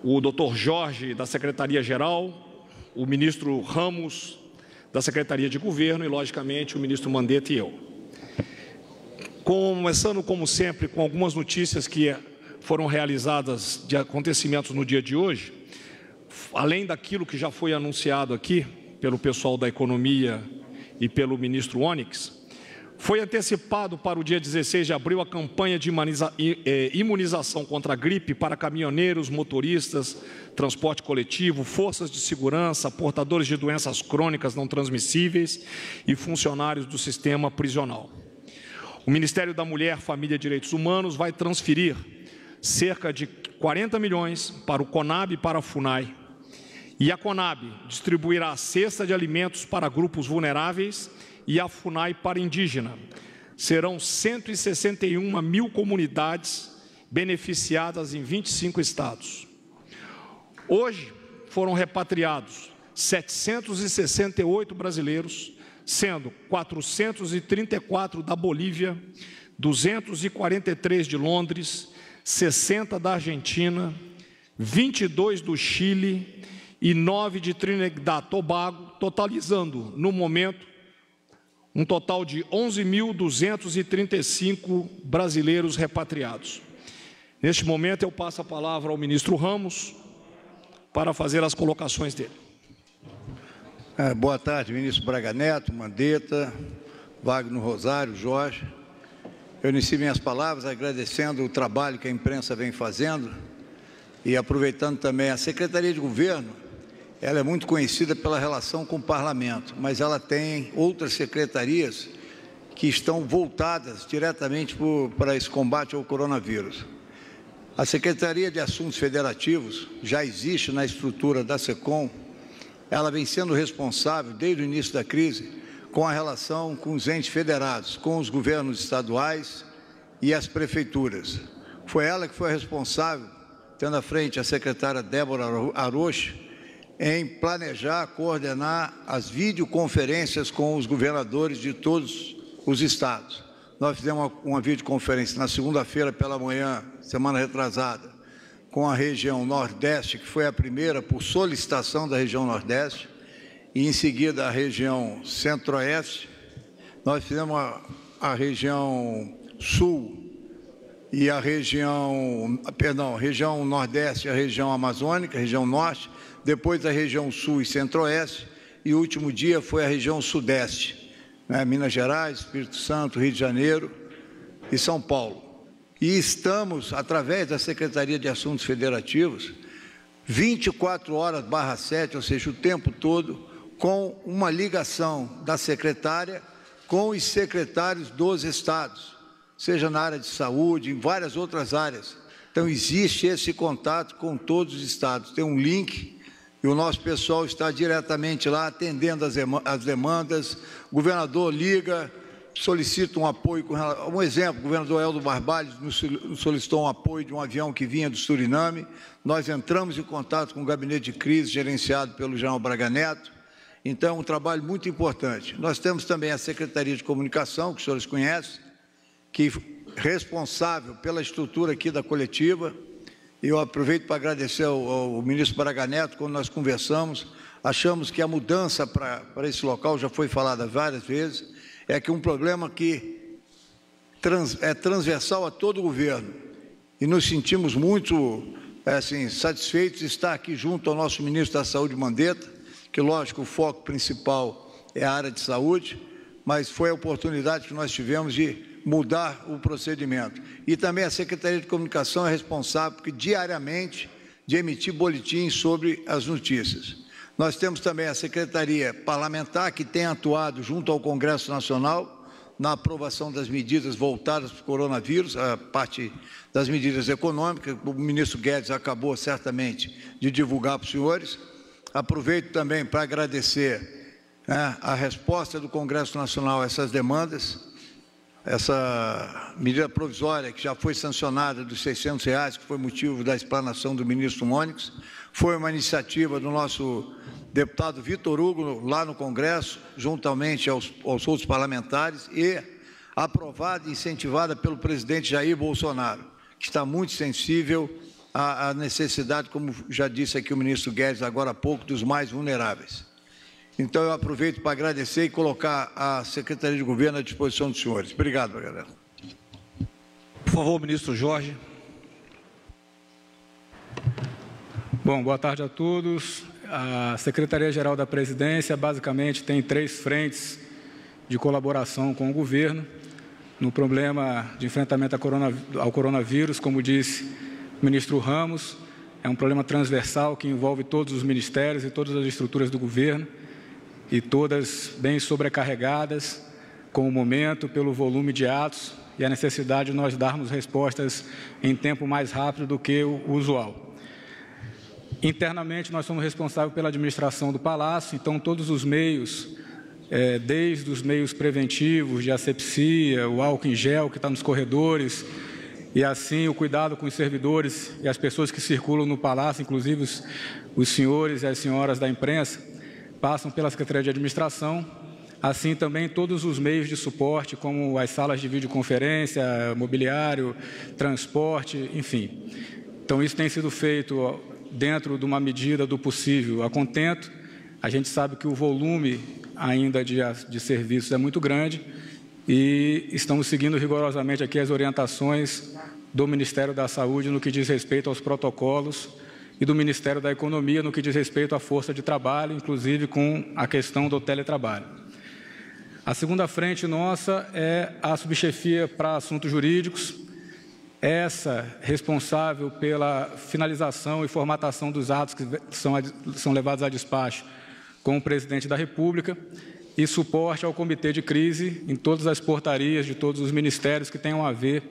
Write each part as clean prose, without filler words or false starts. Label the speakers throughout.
Speaker 1: o Dr. Jorge, da Secretaria-Geral, o ministro Ramos, da Secretaria de Governo e, logicamente, o ministro Mandetta e eu. Começando, como sempre, com algumas notícias que foram realizadas de acontecimentos no dia de hoje, além daquilo que já foi anunciado aqui pelo pessoal da Economia e pelo ministro Onyx, foi antecipado para o dia 16 de abril a campanha de imunização contra a gripe para caminhoneiros, motoristas, transporte coletivo, forças de segurança, portadores de doenças crônicas não transmissíveis e funcionários do sistema prisional. O Ministério da Mulher, Família e Direitos Humanos vai transferir cerca de 40 milhões para o CONAB e para a FUNAI. E a CONAB distribuirá a cesta de alimentos para grupos vulneráveis e a FUNAI para indígena. Serão 161 mil comunidades beneficiadas em 25 estados. Hoje foram repatriados 768 brasileiros, sendo 434 da Bolívia, 243 de Londres, 60 da Argentina, 22 do Chile e 9 de Trinidad e Tobago, totalizando, no momento, um total de 11.235 brasileiros repatriados. Neste momento, eu passo a palavra ao ministro Ramos para fazer as colocações dele.
Speaker 2: Boa tarde, ministro Braga Neto, Mandetta, Wagner Rosário, Jorge. Eu inicio minhas palavras agradecendo o trabalho que a imprensa vem fazendo e aproveitando também a Secretaria de Governo. Ela é muito conhecida pela relação com o Parlamento, mas ela tem outras secretarias que estão voltadas diretamente para esse combate ao coronavírus. A Secretaria de Assuntos Federativos já existe na estrutura da SECOM. Ela vem sendo responsável, desde o início da crise, com a relação com os entes federados, com os governos estaduais e as prefeituras. Foi ela que foi responsável, tendo à frente a secretária Débora Aroche, em planejar, coordenar as videoconferências com os governadores de todos os estados. Nós fizemos uma videoconferência na segunda-feira pela manhã, semana retrasada, com a região Nordeste, que foi a primeira por solicitação da região Nordeste, e em seguida a região Centro-Oeste. Nós fizemos a região Sul e a região Nordeste e a região Amazônica, a região Norte, depois a região Sul e Centro-Oeste, e o último dia foi a região Sudeste, né? Minas Gerais, Espírito Santo, Rio de Janeiro e São Paulo. E estamos, através da Secretaria de Assuntos Federativos, 24/7, ou seja, o tempo todo, com uma ligação da secretária com os secretários dos estados, seja na área de saúde, em várias outras áreas. Então, existe esse contato com todos os estados. Tem um link e o nosso pessoal está diretamente lá atendendo as demandas. O governador liga, solicita um apoio. Um exemplo, o governador Helder Barbalho nos solicitou um apoio de um avião que vinha do Suriname. Nós entramos em contato com o gabinete de crise gerenciado pelo general Braga Neto. Então, é um trabalho muito importante. Nós temos também a Secretaria de Comunicação, que os senhores conhecem, que é responsável pela estrutura aqui da coletiva. Eu aproveito para agradecer ao ministro Braga Neto. Quando nós conversamos, achamos que a mudança para esse local, já foi falada várias vezes, é que um problema que é transversal a todo o governo. E nos sentimos muito satisfeitos de estar aqui junto ao nosso ministro da Saúde, Mandetta, que, lógico, o foco principal é a área de saúde, mas foi a oportunidade que nós tivemos de mudar o procedimento. E também a Secretaria de Comunicação é responsável diariamente de emitir boletins sobre as notícias. Nós temos também a Secretaria Parlamentar, que tem atuado junto ao Congresso Nacional na aprovação das medidas voltadas para o coronavírus, a parte das medidas econômicas. O ministro Guedes acabou certamente de divulgar para os senhores. Aproveito também para agradecer a resposta do Congresso Nacional a essas demandas. Essa medida provisória que já foi sancionada dos R$600, que foi motivo da explanação do ministro Onyx, foi uma iniciativa do nosso deputado Vitor Hugo, lá no Congresso, juntamente aos outros parlamentares, e aprovada e incentivada pelo presidente Jair Bolsonaro, que está muito sensível a necessidade, como já disse aqui o ministro Guedes agora há pouco, dos mais vulneráveis. Então, eu aproveito para agradecer e colocar a Secretaria de Governo à disposição dos senhores. Obrigado, galera.
Speaker 1: Por favor, ministro Jorge.
Speaker 3: Bom, boa tarde a todos. A Secretaria-Geral da Presidência, basicamente, tem 3 frentes de colaboração com o governo no problema de enfrentamento ao coronavírus. Como disse o ministro Ramos, é um problema transversal que envolve todos os ministérios e todas as estruturas do governo, e todas bem sobrecarregadas com o momento, pelo volume de atos e a necessidade de nós darmos respostas em tempo mais rápido do que o usual. Internamente, nós somos responsáveis pela administração do Palácio, então todos os meios, desde os meios preventivos de asepsia, o álcool em gel que está nos corredores, e assim o cuidado com os servidores e as pessoas que circulam no Palácio, inclusive os senhores e as senhoras da imprensa, passam pela Secretaria de Administração, assim também todos os meios de suporte, como as salas de videoconferência, mobiliário, transporte, enfim. Então, isso tem sido feito dentro de uma medida do possível a contento. A gente sabe que o volume ainda de serviços é muito grande e estamos seguindo rigorosamente aqui as orientações do Ministério da Saúde no que diz respeito aos protocolos e do Ministério da Economia no que diz respeito à força de trabalho, inclusive com a questão do teletrabalho. A segunda frente nossa é a subchefia para assuntos jurídicos, essa responsável pela finalização e formatação dos atos que são levados a despacho com o presidente da República e suporte ao comitê de crise em todas as portarias de todos os ministérios que tenham a ver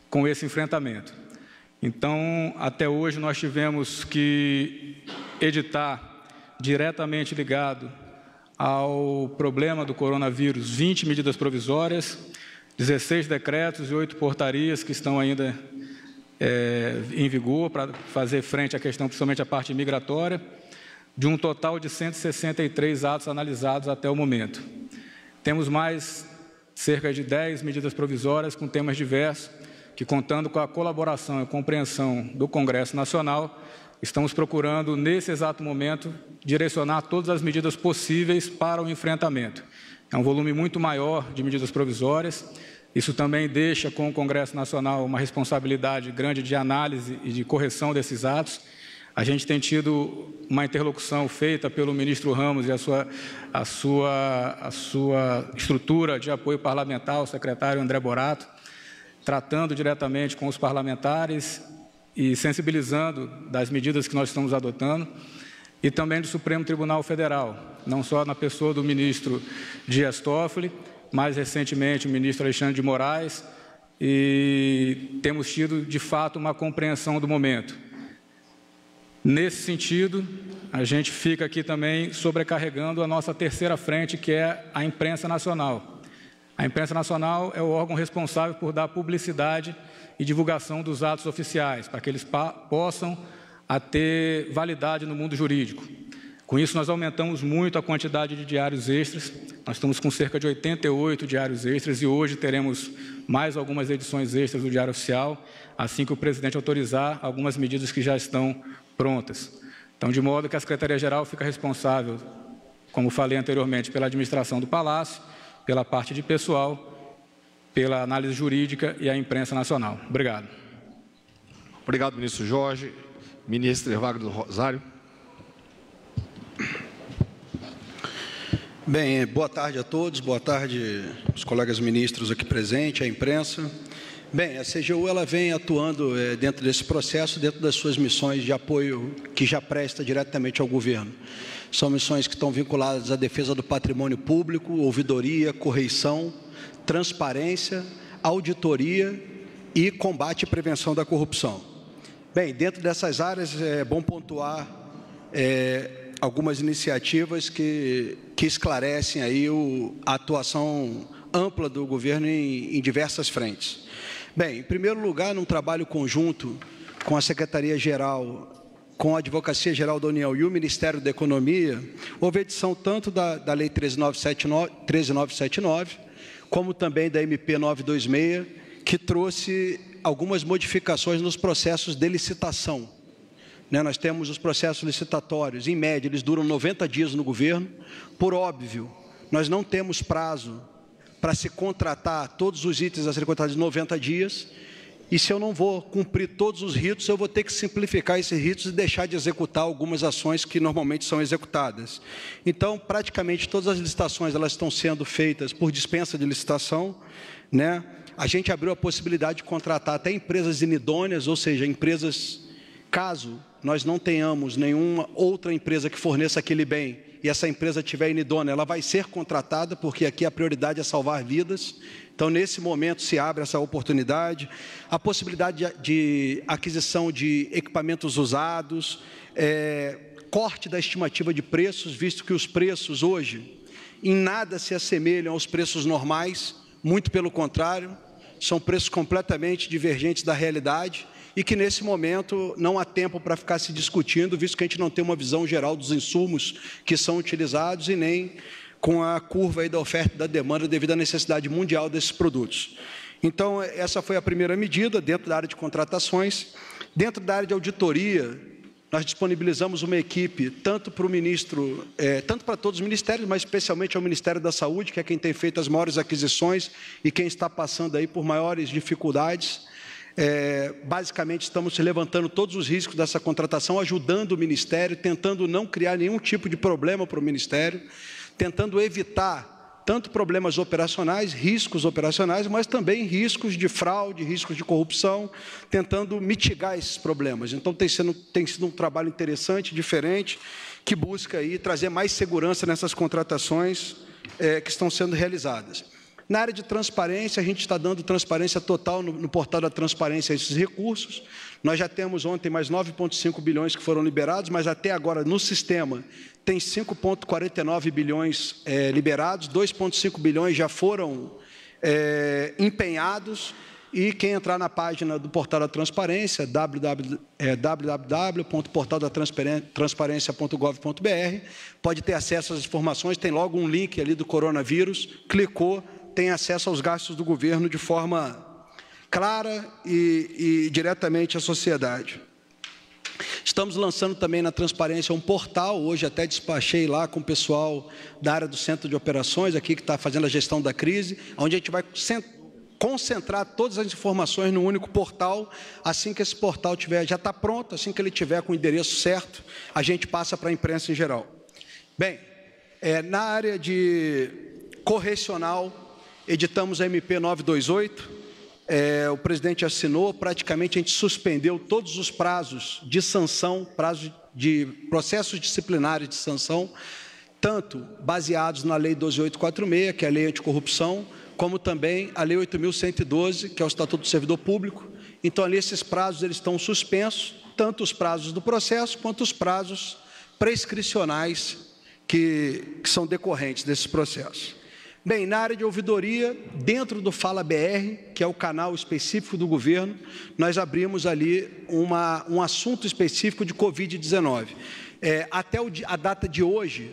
Speaker 3: com esse enfrentamento. Então, até hoje, nós tivemos que editar, diretamente ligado ao problema do coronavírus, 20 medidas provisórias, 16 decretos e 8 portarias que estão ainda em vigor para fazer frente à questão, principalmente a parte migratória, de um total de 163 atos analisados até o momento. Temos mais cerca de 10 medidas provisórias com temas diversos, que, contando com a colaboração e compreensão do Congresso Nacional, estamos procurando, nesse exato momento, direcionar todas as medidas possíveis para o enfrentamento. É um volume muito maior de medidas provisórias. Isso também deixa com o Congresso Nacional uma responsabilidade grande de análise e de correção desses atos. A gente tem tido uma interlocução feita pelo ministro Ramos e a sua estrutura de apoio parlamentar, o secretário André Borato, tratando diretamente com os parlamentares e sensibilizando das medidas que nós estamos adotando, e também do Supremo Tribunal Federal, não só na pessoa do ministro Dias Toffoli, mais recentemente o ministro Alexandre de Moraes, e temos tido, de fato, uma compreensão do momento. Nesse sentido, a gente fica aqui também sobrecarregando a nossa terceira frente, que é a imprensa nacional. A imprensa nacional é o órgão responsável por dar publicidade e divulgação dos atos oficiais, para que eles possam ter validade no mundo jurídico. Com isso, nós aumentamos muito a quantidade de diários extras. Nós estamos com cerca de 88 diários extras e hoje teremos mais algumas edições extras do Diário Oficial, assim que o presidente autorizar algumas medidas que já estão prontas. Então, de modo que a Secretaria-Geral fica responsável, como falei anteriormente, pela administração do Palácio, pela parte de pessoal, pela análise jurídica e a imprensa nacional. Obrigado.
Speaker 1: Obrigado, ministro Jorge. Ministro Wagner do Rosário.
Speaker 4: Bem, boa tarde a todos, boa tarde aos colegas ministros aqui presentes, à imprensa. Bem, a CGU ela vem atuando dentro desse processo, dentro das suas missões de apoio que já presta diretamente ao governo. São missões que estão vinculadas à defesa do patrimônio público, ouvidoria, correição, transparência, auditoria e combate e prevenção da corrupção. Bem, dentro dessas áreas é bom pontuar algumas iniciativas que esclarecem aí a atuação ampla do governo em diversas frentes. Bem, em primeiro lugar, num trabalho conjunto com a Secretaria-Geral, com a Advocacia-Geral da União e o Ministério da Economia, houve edição tanto da Lei 13979, como também da MP 926, que trouxe algumas modificações nos processos de licitação. Nós temos os processos licitatórios, em média, eles duram 90 dias no governo. Por óbvio, nós não temos prazo para se contratar todos os itens a serem contratados em 90 dias. E se eu não vou cumprir todos os ritos, eu vou ter que simplificar esses ritos e deixar de executar algumas ações que normalmente são executadas. Então, praticamente todas as licitações elas estão sendo feitas por dispensa de licitação, A gente abriu a possibilidade de contratar até empresas inidôneas, ou seja, empresas, caso nós não tenhamos nenhuma outra empresa que forneça aquele bem e essa empresa estiver inidônea, ela vai ser contratada, porque aqui a prioridade é salvar vidas. Então, nesse momento, se abre essa oportunidade. A possibilidade de aquisição de equipamentos usados, corte da estimativa de preços, visto que os preços hoje em nada se assemelham aos preços normais, muito pelo contrário, são preços completamente divergentes da realidade e que, nesse momento, não há tempo para ficar se discutindo, visto que a gente não tem uma visão geral dos insumos que são utilizados e nem com a curva aí da oferta e da demanda devido à necessidade mundial desses produtos. Então, essa foi a primeira medida dentro da área de contratações. Dentro da área de auditoria, nós disponibilizamos uma equipe, tanto para o ministro, tanto para todos os ministérios, mas especialmente ao Ministério da Saúde, que é quem tem feito as maiores aquisições e quem está passando aí por maiores dificuldades. Basicamente, estamos levantando todos os riscos dessa contratação, ajudando o Ministério, tentando não criar nenhum tipo de problema para o Ministério, tentando evitar tanto problemas operacionais, riscos operacionais, mas também riscos de fraude, riscos de corrupção, tentando mitigar esses problemas. Então, tem sido um trabalho interessante, diferente, que busca aí trazer mais segurança nessas contratações que estão sendo realizadas. Na área de transparência, a gente está dando transparência total no portal da transparência a esses recursos. Nós já temos ontem mais 9,5 bilhões que foram liberados, mas até agora no sistema tem 5,49 bilhões liberados, 2,5 bilhões já foram empenhados. E quem entrar na página do portal da transparência, www.portaldatransparencia.gov.br, pode ter acesso às informações, tem logo um link ali do coronavírus, clicou, tem acesso aos gastos do governo de forma clara e diretamente à sociedade. Estamos lançando também na transparência um portal, hoje até despachei lá com o pessoal da área do Centro de Operações, aqui que está fazendo a gestão da crise, onde a gente vai concentrar todas as informações no único portal. Assim que esse portal já está pronto, assim que ele tiver com o endereço certo, a gente passa para a imprensa em geral. Bem, na área de correcional, editamos a MP 928, o presidente assinou, praticamente a gente suspendeu todos os prazos de sanção, prazos de processos disciplinares de sanção, tanto baseados na Lei 12.846, que é a Lei Anticorrupção, como também a Lei 8.112, que é o Estatuto do Servidor Público. Então, ali esses prazos eles estão suspensos, tanto os prazos do processo, quanto os prazos prescricionais que são decorrentes desses processos. Bem, na área de ouvidoria, dentro do Fala BR, que é o canal específico do governo, nós abrimos ali um assunto específico de Covid-19. Até a data de hoje,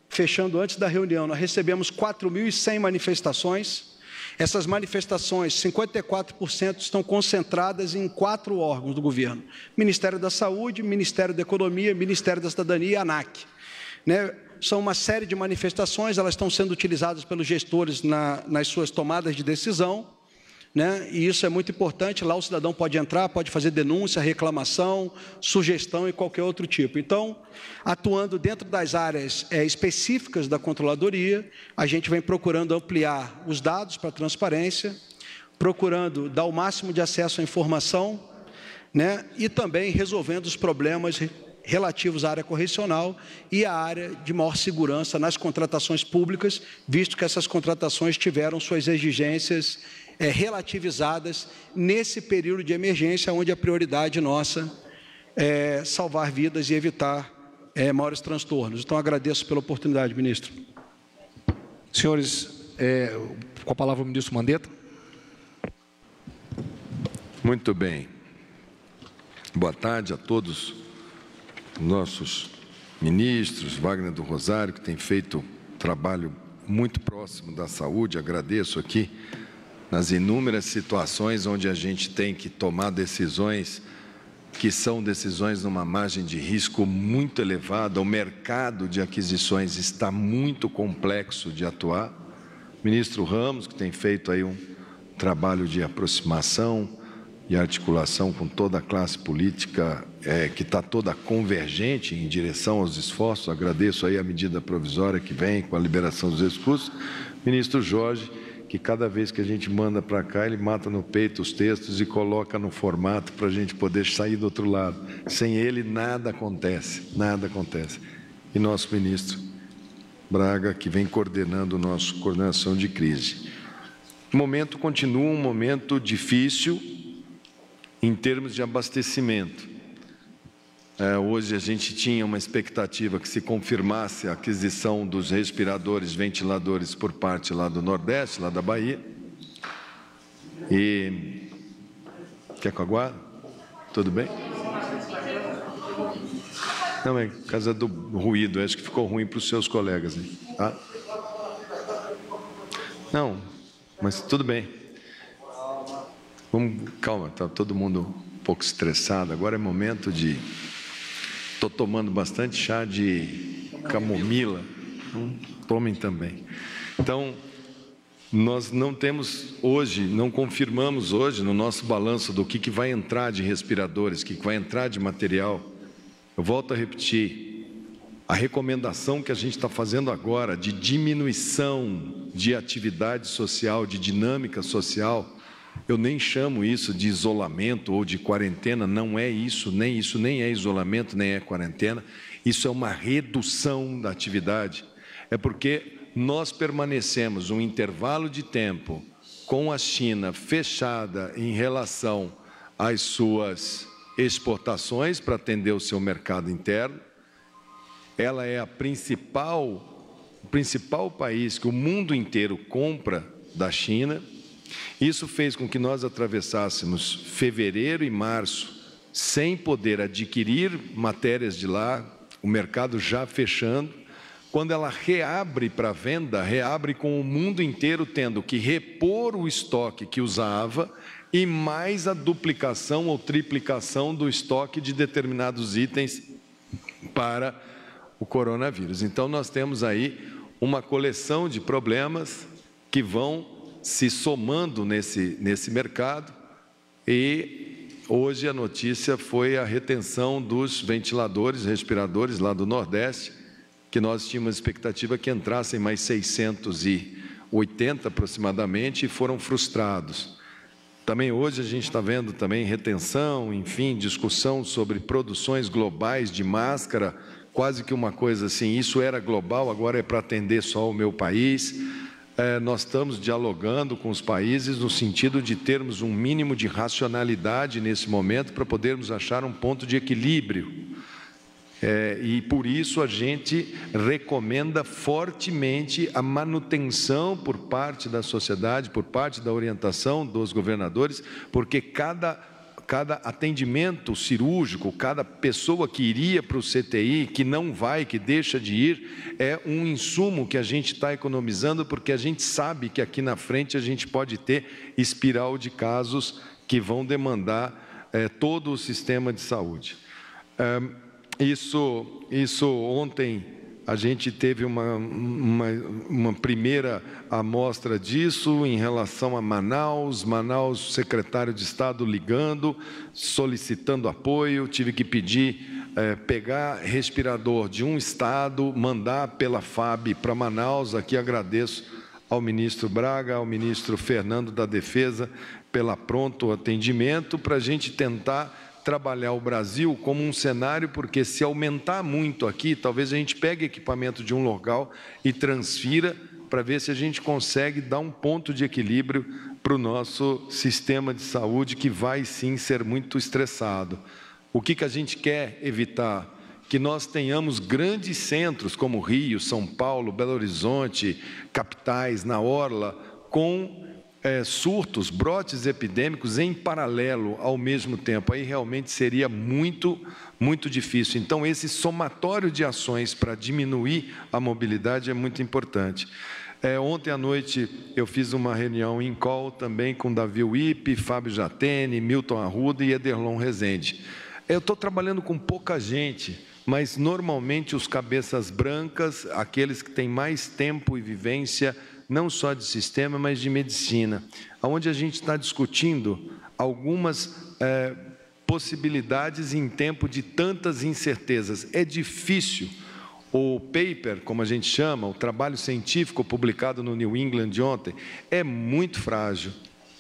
Speaker 4: fechando antes da reunião, nós recebemos 4.100 manifestações. Essas manifestações, 54% estão concentradas em 4 órgãos do governo: Ministério da Saúde, Ministério da Economia, Ministério da Cidadania e ANAC. São uma série de manifestações, elas estão sendo utilizadas pelos gestores nas suas tomadas de decisão, e isso é muito importante. Lá o cidadão pode entrar, pode fazer denúncia, reclamação, sugestão e qualquer outro tipo. Então, atuando dentro das áreas específicas da controladoria, a gente vem procurando ampliar os dados para a transparência, procurando dar o máximo de acesso à informação, e também resolvendo os problemas relativos à área correcional e à área de maior segurança nas contratações públicas, visto que essas contratações tiveram suas exigências relativizadas nesse período de emergência, onde a prioridade nossa é salvar vidas e evitar maiores transtornos. Então, agradeço pela oportunidade, ministro.
Speaker 1: Senhores, com a palavra o ministro Mandetta.
Speaker 5: Muito bem. Boa tarde a todos nossos ministros, Wagner do Rosário, que tem feito trabalho muito próximo da saúde. Agradeço aqui nas inúmeras situações onde a gente tem que tomar decisões que são decisões numa margem de risco muito elevada, o mercado de aquisições está muito complexo de atuar. O ministro Ramos, que tem feito aí um trabalho de aproximação e articulação com toda a classe política, que está toda convergente em direção aos esforços. Agradeço aí a medida provisória que vem com a liberação dos recursos. Ministro Jorge, que cada vez que a gente manda para cá, ele mata no peito os textos e coloca no formato para a gente poder sair do outro lado. Sem ele, nada acontece, nada acontece. E nosso ministro Braga, que vem coordenando o nosso coordenação de crise. O momento continua um momento difícil em termos de abastecimento. Hoje a gente tinha uma expectativa que se confirmasse a aquisição dos respiradores, ventiladores por parte lá do Nordeste, lá da Bahia. E... Quer que eu aguarde? Tudo bem? Não, é por causa do ruído, acho que ficou ruim para os seus colegas, né? Tá? Não, mas tudo bem. Calma, está todo mundo um pouco estressado. Agora é momento de... Estou tomando bastante chá de camomila, tomem também. Então, nós não temos hoje, não confirmamos hoje no nosso balanço do que vai entrar de respiradores, o que vai entrar de material. Eu volto a repetir, a recomendação que a gente está fazendo agora de diminuição de atividade social, de dinâmica social, eu nem chamo isso de isolamento ou de quarentena, não é isso, nem é isolamento, nem é quarentena, isso é uma redução da atividade. É porque nós permanecemos um intervalo de tempo com a China fechada em relação às suas exportações para atender o seu mercado interno. Ela é o principal país que o mundo inteiro compra da China. Isso fez com que nós atravessássemos fevereiro e março sem poder adquirir matérias de lá, o mercado já fechando. Quando ela reabre para venda, reabre com o mundo inteiro tendo que repor o estoque que usava e mais a duplicação ou triplicação do estoque de determinados itens para o coronavírus. Então, nós temos aí uma coleção de problemas que vão se somando nesse mercado, e hoje a notícia foi a retenção dos ventiladores, respiradores lá do Nordeste, que nós tínhamos expectativa que entrassem mais 680 aproximadamente, e foram frustrados. Também hoje a gente está vendo também retenção, enfim, discussão sobre produções globais de máscara, quase que uma coisa assim, isso era global, agora é para atender só o meu país. Nós estamos dialogando com os países no sentido de termos um mínimo de racionalidade nesse momento para podermos achar um ponto de equilíbrio. E por isso a gente recomenda fortemente a manutenção por parte da sociedade, por parte da orientação dos governadores, porque cada atendimento cirúrgico, cada pessoa que iria para o CTI, que não vai, que deixa de ir, é um insumo que a gente está economizando, porque a gente sabe que aqui na frente a gente pode ter espiral de casos que vão demandar todo o sistema de saúde. Isso ontem a gente teve uma primeira amostra disso em relação a Manaus, secretário de Estado ligando, solicitando apoio, tive que pedir, pegar respirador de um estado, mandar pela FAB para Manaus. Aqui agradeço ao ministro Braga, ao ministro Fernando da Defesa, pela pronto atendimento, para a gente tentar trabalhar o Brasil como um cenário, porque se aumentar muito aqui, talvez a gente pegue equipamento de um local e transfira para ver se a gente consegue dar um ponto de equilíbrio para o nosso sistema de saúde, que vai sim ser muito estressado. O que a gente quer evitar? Que nós tenhamos grandes centros como Rio, São Paulo, Belo Horizonte, capitais, na orla, com surtos, brotes epidêmicos em paralelo ao mesmo tempo. Aí realmente seria muito difícil. Então, esse somatório de ações para diminuir a mobilidade é muito importante. Ontem à noite eu fiz uma reunião em call também com Davi Wippe, Fábio Jatene, Milton Arruda e Ederlon Rezende. Eu estou trabalhando com pouca gente, mas normalmente os cabeças brancas, aqueles que têm mais tempo e vivência, não só de sistema, mas de medicina, onde a gente está discutindo algumas possibilidades em tempo de tantas incertezas. É difícil. O paper, como a gente chama, o trabalho científico publicado no New England de ontem, é muito frágil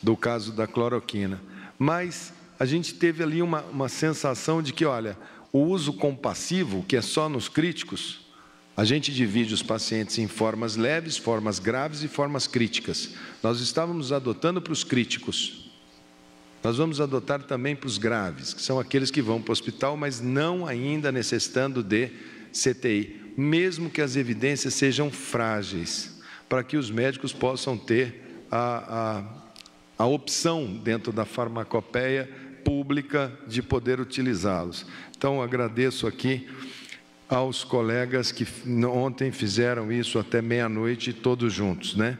Speaker 5: do caso da cloroquina. Mas a gente teve ali uma sensação de que, olha, o uso compassivo, que é só nos críticos, a gente divide os pacientes em formas leves, formas graves e formas críticas. Nós estávamos adotando para os críticos. Nós vamos adotar também para os graves, que são aqueles que vão para o hospital, mas não ainda necessitando de CTI, mesmo que as evidências sejam frágeis, para que os médicos possam ter a opção dentro da farmacopeia pública de poder utilizá-los. Então, agradeço aqui aos colegas que ontem fizeram isso até meia-noite, todos juntos, né?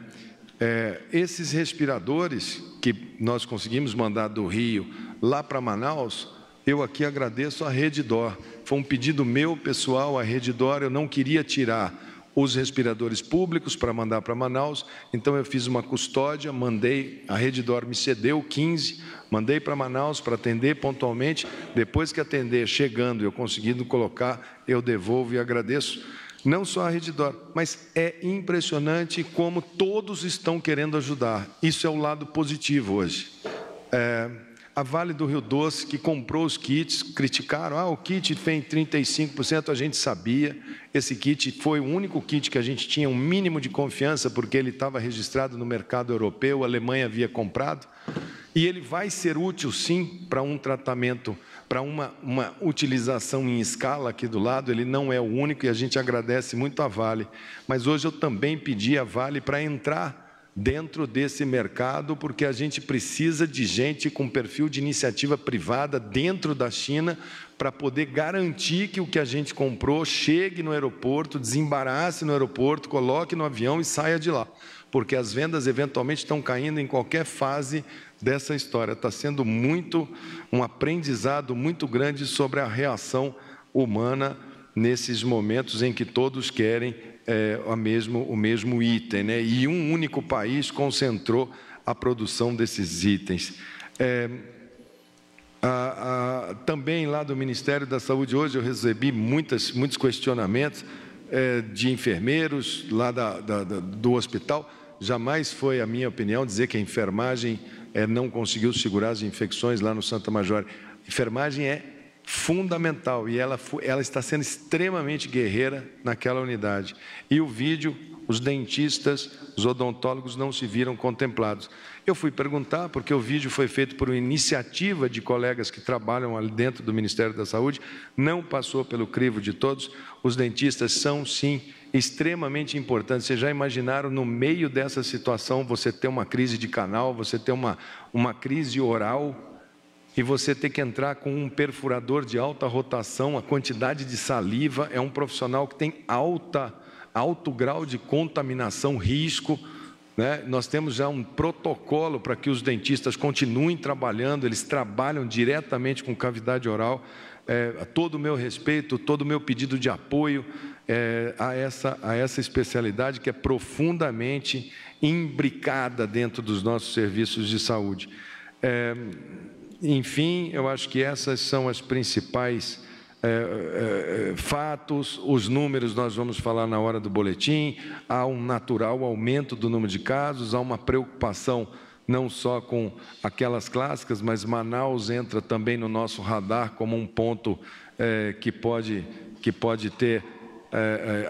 Speaker 5: Esses respiradores que nós conseguimos mandar do Rio lá para Manaus, eu aqui agradeço à Redditor. Foi um pedido meu, pessoal, à Redditor. Eu não queria tirar os respiradores públicos para mandar para Manaus, então eu fiz uma custódia, mandei, a Redditor me cedeu 15, mandei para Manaus para atender pontualmente. Depois que atender, chegando, eu conseguindo colocar, eu devolvo e agradeço. Não só a Redditor, mas é impressionante como todos estão querendo ajudar. Isso é o lado positivo hoje. A Vale do Rio Doce, que comprou os kits, criticaram, o kit tem 35%, a gente sabia. Esse kit foi o único kit que a gente tinha um mínimo de confiança, porque ele estava registrado no mercado europeu, a Alemanha havia comprado. E ele vai ser útil, sim, para um tratamento, para uma utilização em escala aqui do lado. Ele não é o único e a gente agradece muito a Vale. Mas hoje eu também pedi a Vale para entrar dentro desse mercado, porque a gente precisa de gente com perfil de iniciativa privada dentro da China para poder garantir que o que a gente comprou chegue no aeroporto, desembarace no aeroporto, coloque no avião e saia de lá, porque as vendas eventualmente estão caindo em qualquer fase dessa história. Está sendo um aprendizado muito grande sobre a reação humana nesses momentos em que todos querem o mesmo item, né? E um único país concentrou a produção desses itens. Também lá do Ministério da Saúde, hoje eu recebi muitos questionamentos de enfermeiros lá do hospital. Jamais foi a minha opinião dizer que a enfermagem não conseguiu segurar as infecções lá no Santa Major. A enfermagem é fundamental e ela está sendo extremamente guerreira naquela unidade. E o vídeo, os dentistas, os odontólogos não se viram contemplados. Eu fui perguntar, porque o vídeo foi feito por uma iniciativa de colegas que trabalham ali dentro do Ministério da Saúde, não passou pelo crivo de todos. Os dentistas são, sim, extremamente importantes. Vocês já imaginaram, no meio dessa situação, você ter uma crise de canal, você ter uma crise oral, e você ter que entrar com um perfurador de alta rotação, a quantidade de saliva, é um profissional que tem alto grau de contaminação, risco, né? Nós temos já um protocolo para que os dentistas continuem trabalhando, eles trabalham diretamente com cavidade oral. Todo o meu respeito, todo o meu pedido de apoio a essa especialidade que é profundamente imbricada dentro dos nossos serviços de saúde. Enfim, eu acho que essas são as principais fatos. Os números nós vamos falar na hora do boletim. Há um natural aumento do número de casos, há uma preocupação não só com aquelas clássicas, mas Manaus entra também no nosso radar como um ponto que pode ter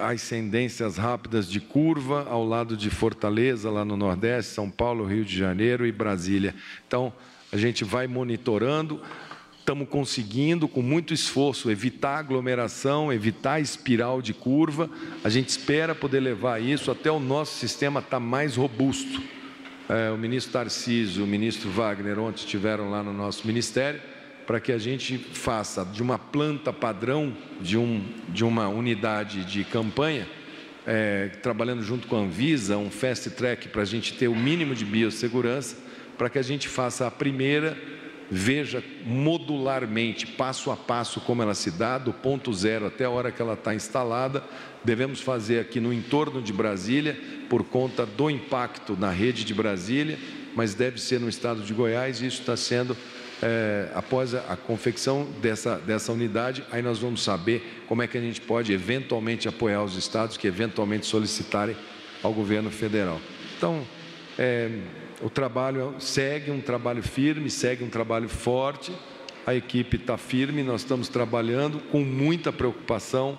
Speaker 5: ascendências rápidas de curva, ao lado de Fortaleza, lá no Nordeste, São Paulo, Rio de Janeiro e Brasília. Então, a gente vai monitorando, estamos conseguindo, com muito esforço, evitar aglomeração, evitar a espiral de curva. A gente espera poder levar isso até o nosso sistema estar mais robusto. O ministro Tarcísio, o ministro Wagner, ontem estiveram lá no nosso ministério, para que a gente faça de uma planta padrão, de uma unidade de campanha, trabalhando junto com a Anvisa, um fast track para a gente ter o mínimo de biossegurança, para que a gente faça a primeira, veja modularmente, passo a passo, como ela se dá, do ponto zero até a hora que ela está instalada. Devemos fazer aqui no entorno de Brasília, por conta do impacto na rede de Brasília, mas deve ser no estado de Goiás, e isso está sendo, após a confecção dessa unidade, aí nós vamos saber como é que a gente pode eventualmente apoiar os estados que eventualmente solicitarem ao governo federal. Então, o trabalho segue um trabalho firme, segue um trabalho forte, a equipe está firme, nós estamos trabalhando com muita preocupação,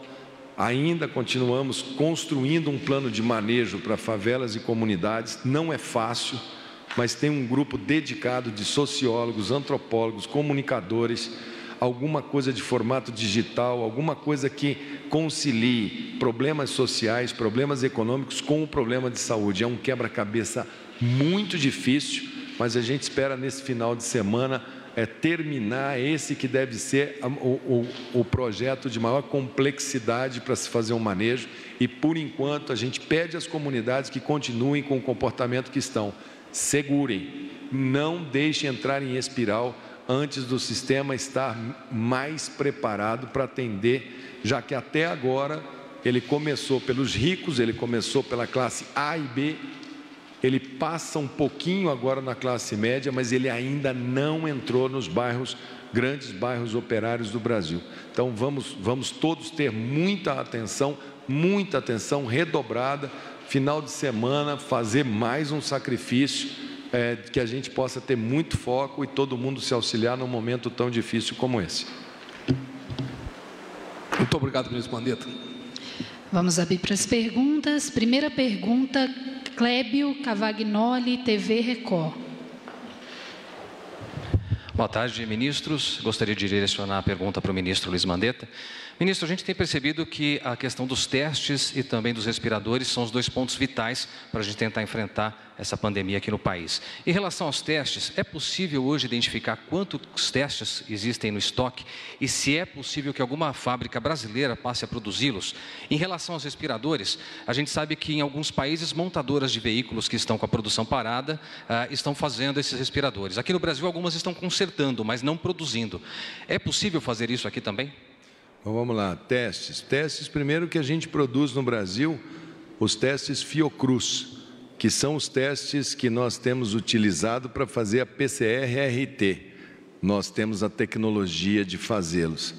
Speaker 5: ainda continuamos construindo um plano de manejo para favelas e comunidades. Não é fácil, mas tem um grupo dedicado de sociólogos, antropólogos, comunicadores, alguma coisa de formato digital, alguma coisa que concilie problemas sociais, problemas econômicos com o problema de saúde. É um quebra-cabeça muito difícil, mas a gente espera nesse final de semana terminar esse que deve ser o projeto de maior complexidade para se fazer um manejo, e por enquanto a gente pede às comunidades que continuem com o comportamento que estão. Segurem, não deixem entrar em espiral antes do sistema estar mais preparado para atender, já que até agora ele começou pelos ricos, ele começou pela classe A e B, ele passa um pouquinho agora na classe média, mas ele ainda não entrou nos bairros, grandes bairros operários do Brasil. Então vamos todos ter muita atenção redobrada, final de semana, fazer mais um sacrifício, que a gente possa ter muito foco e todo mundo se auxiliar num momento tão difícil como esse.
Speaker 1: Muito obrigado, ministro Mandetta.
Speaker 6: Vamos abrir para as perguntas. Primeira pergunta, Clébio Cavagnoli, TV Record.
Speaker 7: Boa tarde, ministros. Gostaria de direcionar a pergunta para o ministro Luiz Mandetta. Ministro, a gente tem percebido que a questão dos testes e também dos respiradores são os dois pontos vitais para a gente tentar enfrentar essa pandemia aqui no país. Em relação aos testes, é possível hoje identificar quantos testes existem no estoque e se é possível que alguma fábrica brasileira passe a produzi-los? Em relação aos respiradores, a gente sabe que em alguns países, montadoras de veículos que estão com a produção parada estão fazendo esses respiradores. Aqui no Brasil, algumas estão consertando, mas não produzindo. É possível fazer isso aqui também?
Speaker 5: Então, vamos lá, testes. Testes, primeiro que a gente produz no Brasil, os testes Fiocruz, que são os testes que nós temos utilizado para fazer a PCR-RT. Nós temos a tecnologia de fazê-los.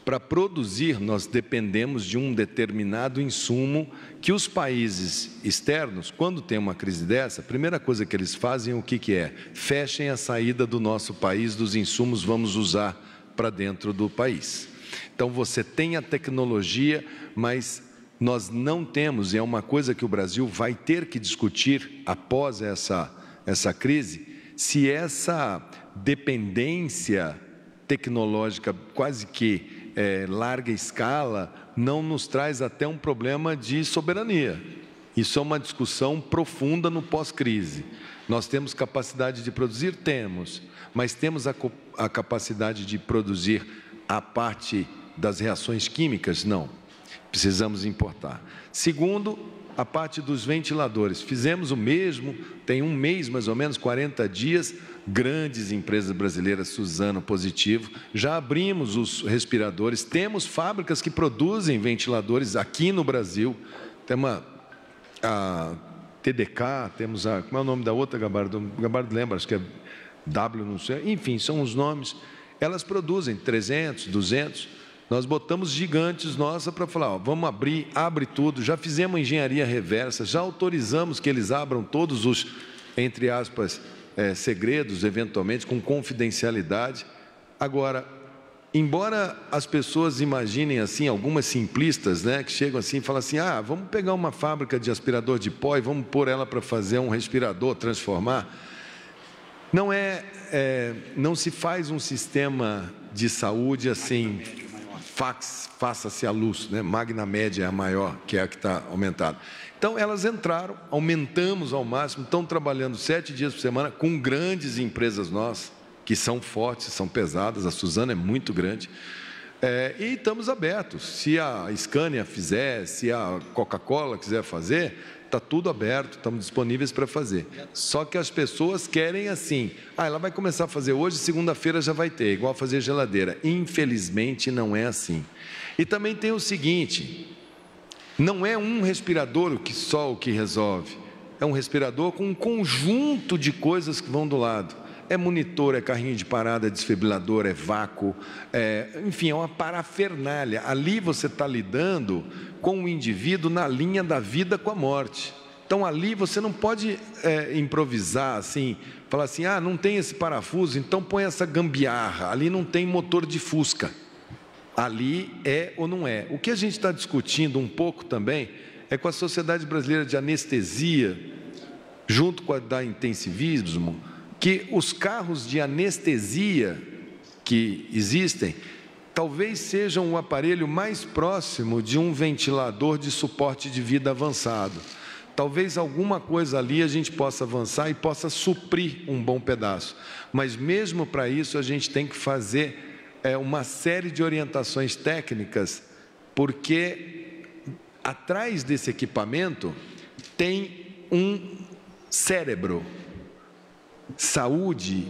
Speaker 5: Para produzir, nós dependemos de um determinado insumo que os países externos, quando tem uma crise dessa, a primeira coisa que eles fazem, o que é? Fechem a saída do nosso país, dos insumos, vamos usar para dentro do país. Então, você tem a tecnologia, mas nós não temos, e é uma coisa que o Brasil vai ter que discutir após essa crise, se essa dependência tecnológica quase que larga escala não nos traz até um problema de soberania. Isso é uma discussão profunda no pós-crise. Nós temos capacidade de produzir? Temos, mas temos a capacidade de produzir a parte das reações químicas? Não, precisamos importar. Segundo, a parte dos ventiladores. Fizemos o mesmo, tem um mês mais ou menos, 40 dias, grandes empresas brasileiras, Suzano, Positivo, já abrimos os respiradores, temos fábricas que produzem ventiladores aqui no Brasil, temos a TDK, temos a, como é o nome da outra, Gabardo? Gabardo lembra, acho que é W, não sei, enfim, são os nomes, elas produzem 300, 200, nós botamos gigantes nossa para falar, ó, vamos abrir, abre tudo, já fizemos engenharia reversa, já autorizamos que eles abram todos os, entre aspas, segredos, eventualmente, com confidencialidade. Agora, embora as pessoas imaginem assim, algumas simplistas, né, que chegam assim e falam assim, vamos pegar uma fábrica de aspirador de pó e vamos pôr ela para fazer um respirador, transformar. Não se faz um sistema de saúde assim, faça-se a luz, né? Magna média é a maior, que é a que está aumentada. Então, elas entraram, aumentamos ao máximo, estão trabalhando 7 dias por semana com grandes empresas nossas, que são fortes, são pesadas, a Suzano é muito grande, E estamos abertos. Se a Scania fizer, se a Coca-Cola quiser fazer, está tudo aberto, estamos disponíveis para fazer. Só que as pessoas querem assim, ela vai começar a fazer hoje, segunda-feira já vai ter, igual fazer geladeira. Infelizmente não é assim. E também tem o seguinte, não é um respirador só o que resolve, é um respirador com um conjunto de coisas que vão do lado. É monitor, é carrinho de parada, é desfibrilador, é vácuo, enfim, é uma parafernália. Ali você está lidando com o indivíduo na linha da vida com a morte. Então, ali você não pode improvisar, assim, falar assim, não tem esse parafuso, então põe essa gambiarra. Ali não tem motor de Fusca. Ali é ou não é. O que a gente está discutindo um pouco também é com a Sociedade Brasileira de Anestesia, junto com a da Intensivismo, que os carros de anestesia que existem, talvez sejam o aparelho mais próximo de um ventilador de suporte de vida avançado. Talvez alguma coisa ali a gente possa avançar e possa suprir um bom pedaço. Mas mesmo para isso a gente tem que fazer uma série de orientações técnicas, porque atrás desse equipamento tem um cérebro. Saúde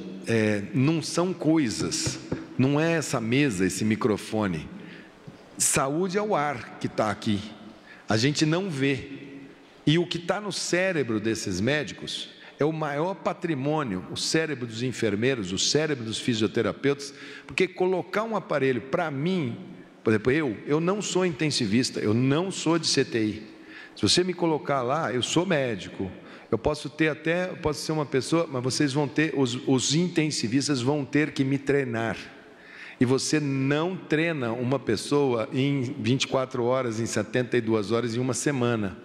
Speaker 5: não são coisas, não é essa mesa, esse microfone. Saúde é o ar que está aqui, a gente não vê. E o que está no cérebro desses médicos é o maior patrimônio, o cérebro dos enfermeiros, o cérebro dos fisioterapeutas, porque colocar um aparelho, para mim, por exemplo, eu não sou intensivista, eu não sou de CTI. Se você me colocar lá, eu sou médico. Eu posso ser uma pessoa, mas vocês vão ter, os intensivistas vão ter que me treinar. E você não treina uma pessoa em 24 horas, em 72 horas, em uma semana.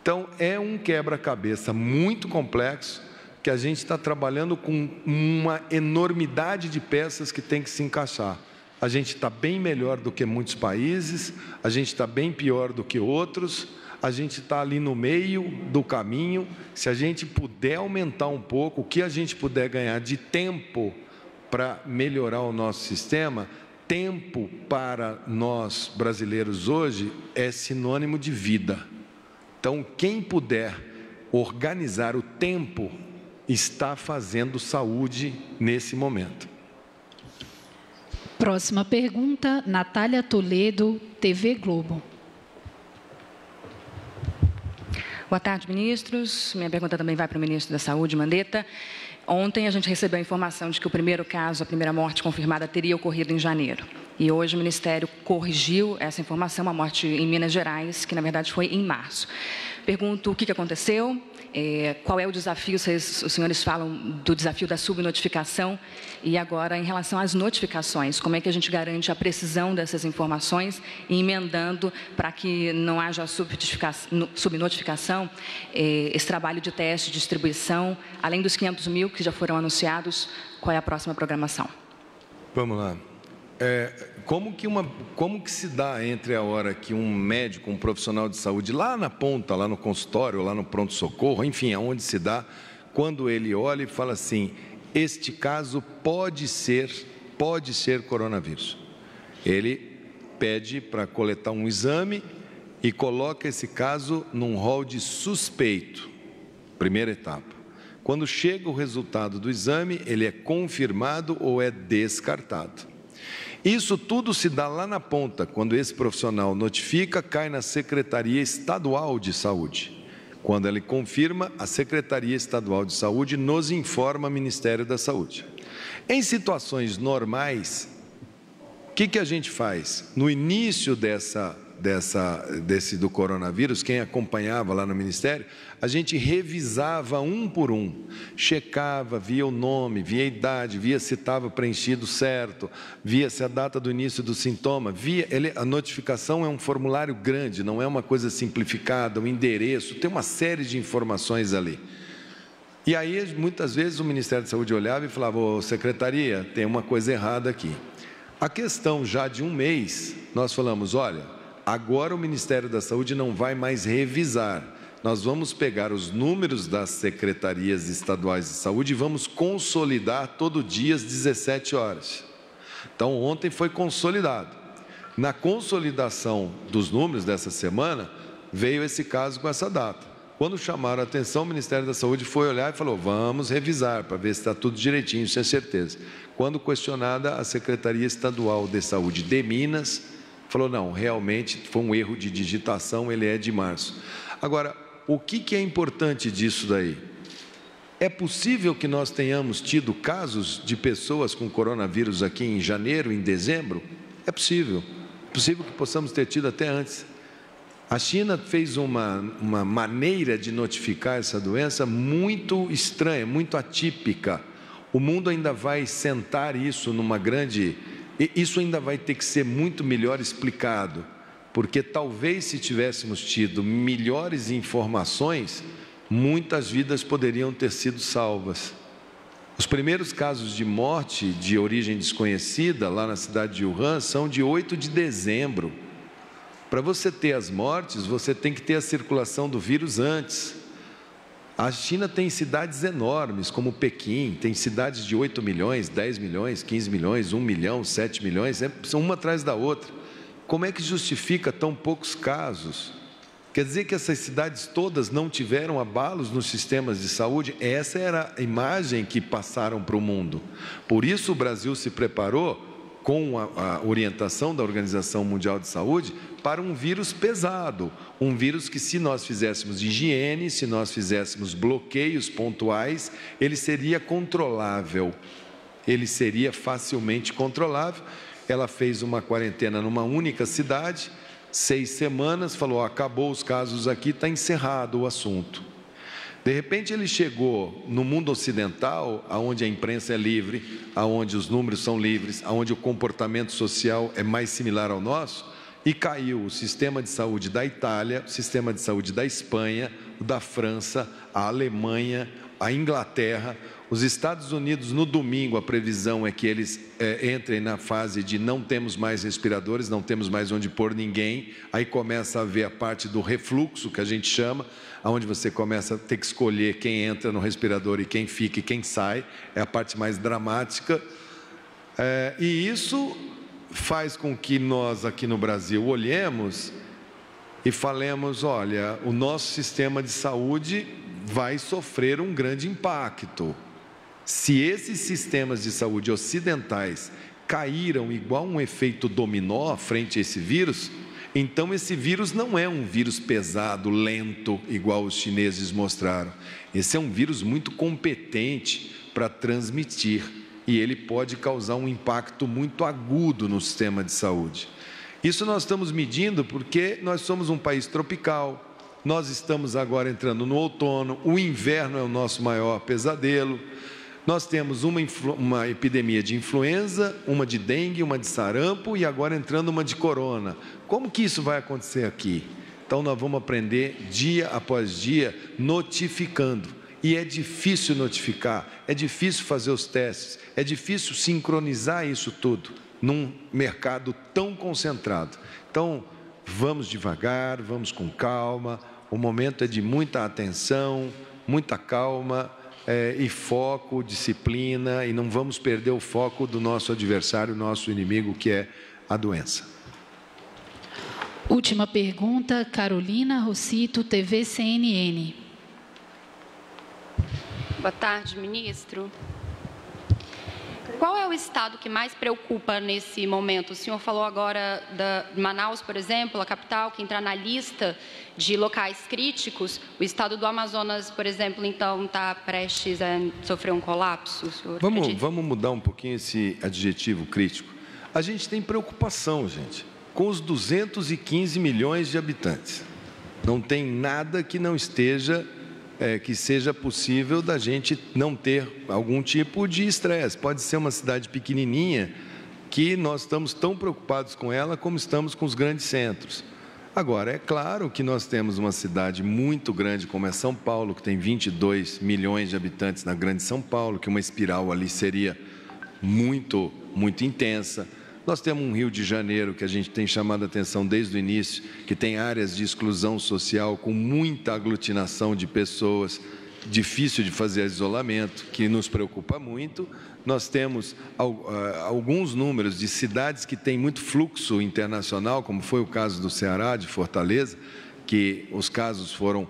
Speaker 5: Então, é um quebra-cabeça muito complexo, que a gente está trabalhando com uma enormidade de peças que tem que se encaixar. A gente está bem melhor do que muitos países, a gente está bem pior do que outros, a gente está ali no meio do caminho. Se a gente puder aumentar um pouco, o que a gente puder ganhar de tempo para melhorar o nosso sistema, tempo para nós brasileiros hoje é sinônimo de vida. Então, quem puder organizar o tempo está fazendo saúde nesse momento.
Speaker 6: Próxima pergunta, Natália Toledo, TV Globo.
Speaker 8: Boa tarde, ministros. Minha pergunta também vai para o ministro da Saúde, Mandetta. Ontem a gente recebeu a informação de que o primeiro caso, a primeira morte confirmada, teria ocorrido em janeiro. E hoje o Ministério corrigiu essa informação, uma morte em Minas Gerais, que na verdade foi em março. Pergunto o que aconteceu, qual é o desafio, os senhores falam do desafio da subnotificação, e agora em relação às notificações, como é que a gente garante a precisão dessas informações, e emendando para que não haja subnotificação, esse trabalho de teste, distribuição, além dos 500 mil que já foram anunciados, qual é a próxima programação?
Speaker 5: Vamos lá. Como que se dá entre a hora que um médico, um profissional de saúde, lá na ponta, lá no consultório, lá no pronto-socorro, enfim, aonde se dá, quando ele olha e fala assim, este caso pode ser coronavírus. Ele pede para coletar um exame e coloca esse caso num rol de suspeito, primeira etapa. Quando chega o resultado do exame, ele é confirmado ou é descartado. Isso tudo se dá lá na ponta, quando esse profissional notifica, cai na Secretaria Estadual de Saúde. Quando ele confirma, a Secretaria Estadual de Saúde nos informa ao Ministério da Saúde. Em situações normais, o que a gente faz? No início do coronavírus, quem acompanhava lá no Ministério, a gente revisava um por um, checava, via o nome, via a idade, via se estava preenchido certo, via se a data do início do sintoma, a notificação é um formulário grande, não é uma coisa simplificada, um endereço, tem uma série de informações ali. E aí, muitas vezes, o Ministério da Saúde olhava e falava, ô, secretaria, tem uma coisa errada aqui. A questão já de um mês, nós falamos, olha, agora o Ministério da Saúde não vai mais revisar. Nós vamos pegar os números das secretarias estaduais de saúde e vamos consolidar todo dia às 17 horas. Então, ontem foi consolidado. Na consolidação dos números dessa semana, veio esse caso com essa data. Quando chamaram a atenção, o Ministério da Saúde foi olhar e falou, vamos revisar para ver se está tudo direitinho, isso é certeza. Quando questionada, a Secretaria Estadual de Saúde de Minas falou, não, realmente foi um erro de digitação, ele é de março. Agora, o que é importante disso daí? É possível que nós tenhamos tido casos de pessoas com coronavírus aqui em janeiro, em dezembro? É possível. É possível que possamos ter tido até antes. A China fez uma maneira de notificar essa doença muito estranha, muito atípica. O mundo ainda vai sentar isso numa grande... Isso ainda vai ter que ser muito melhor explicado, porque talvez se tivéssemos tido melhores informações, muitas vidas poderiam ter sido salvas. Os primeiros casos de morte de origem desconhecida lá na cidade de Wuhan são de 8 de dezembro. Para você ter as mortes, você tem que ter a circulação do vírus antes. A China tem cidades enormes, como Pequim, tem cidades de 8 milhões, 10 milhões, 15 milhões, 1 milhão, 7 milhões, são uma atrás da outra. Como é que justifica tão poucos casos? Quer dizer que essas cidades todas não tiveram abalos nos sistemas de saúde? Essa era a imagem que passaram para o mundo. Por isso o Brasil se preparou, com a orientação da Organização Mundial de Saúde, para um vírus pesado, um vírus que, se nós fizéssemos higiene, se nós fizéssemos bloqueios pontuais, ele seria controlável, ele seria facilmente controlável. Ela fez uma quarentena numa única cidade, 6 semanas, falou, acabou os casos aqui, está encerrado o assunto. De repente ele chegou no mundo ocidental, onde a imprensa é livre, onde os números são livres, onde o comportamento social é mais similar ao nosso, e caiu o sistema de saúde da Itália, o sistema de saúde da Espanha, o da França, a Alemanha, a Inglaterra, os Estados Unidos. No domingo a previsão é que eles entrem na fase de não temos mais respiradores, não temos mais onde pôr ninguém, aí começa a haver a parte do refluxo, que a gente chama, onde você começa a ter que escolher quem entra no respirador e quem fica e quem sai, é a parte mais dramática, e isso faz com que nós aqui no Brasil olhemos e falemos, olha, o nosso sistema de saúde vai sofrer um grande impacto. Se esses sistemas de saúde ocidentais caíram igual um efeito dominó frente a esse vírus, então esse vírus não é um vírus pesado, lento, igual os chineses mostraram. Esse é um vírus muito competente para transmitir e ele pode causar um impacto muito agudo no sistema de saúde. Isso nós estamos medindo porque nós somos um país tropical, nós estamos agora entrando no outono, o inverno é o nosso maior pesadelo. Nós temos uma epidemia de influenza, uma de dengue, uma de sarampo e agora entrando uma de corona. Como que isso vai acontecer aqui? Então nós vamos aprender dia após dia notificando. E é difícil notificar, é difícil fazer os testes, é difícil sincronizar isso tudo num mercado tão concentrado. Então vamos devagar, vamos com calma, o momento é de muita atenção, muita calma, e foco, disciplina, e não vamos perder o foco do nosso adversário, nosso inimigo, que é a doença.
Speaker 6: Última pergunta, Carolina Rossito, TV CNN.
Speaker 9: Boa tarde, ministro. Qual é o estado que mais preocupa nesse momento? O senhor falou agora de Manaus, por exemplo, a capital, que entra na lista de locais críticos. O estado do Amazonas, por exemplo, então, está prestes a sofrer um colapso?
Speaker 5: Vamos mudar um pouquinho esse adjetivo crítico. A gente tem preocupação, gente, com os 215 milhões de habitantes. Não tem nada que não esteja... que seja possível da gente não ter algum tipo de estresse. Pode ser uma cidade pequenininha que nós estamos tão preocupados com ela como estamos com os grandes centros. Agora, é claro que nós temos uma cidade muito grande como é São Paulo, que tem 22 milhões de habitantes na grande São Paulo, que uma espiral ali seria muito, muito intensa. Nós temos um Rio de Janeiro que a gente tem chamado a atenção desde o início, que tem áreas de exclusão social com muita aglutinação de pessoas. difícil de fazer isolamento, que nos preocupa muito. Nós temos alguns números de cidades que têm muito fluxo internacional, como foi o caso do Ceará, de Fortaleza, que os casos foram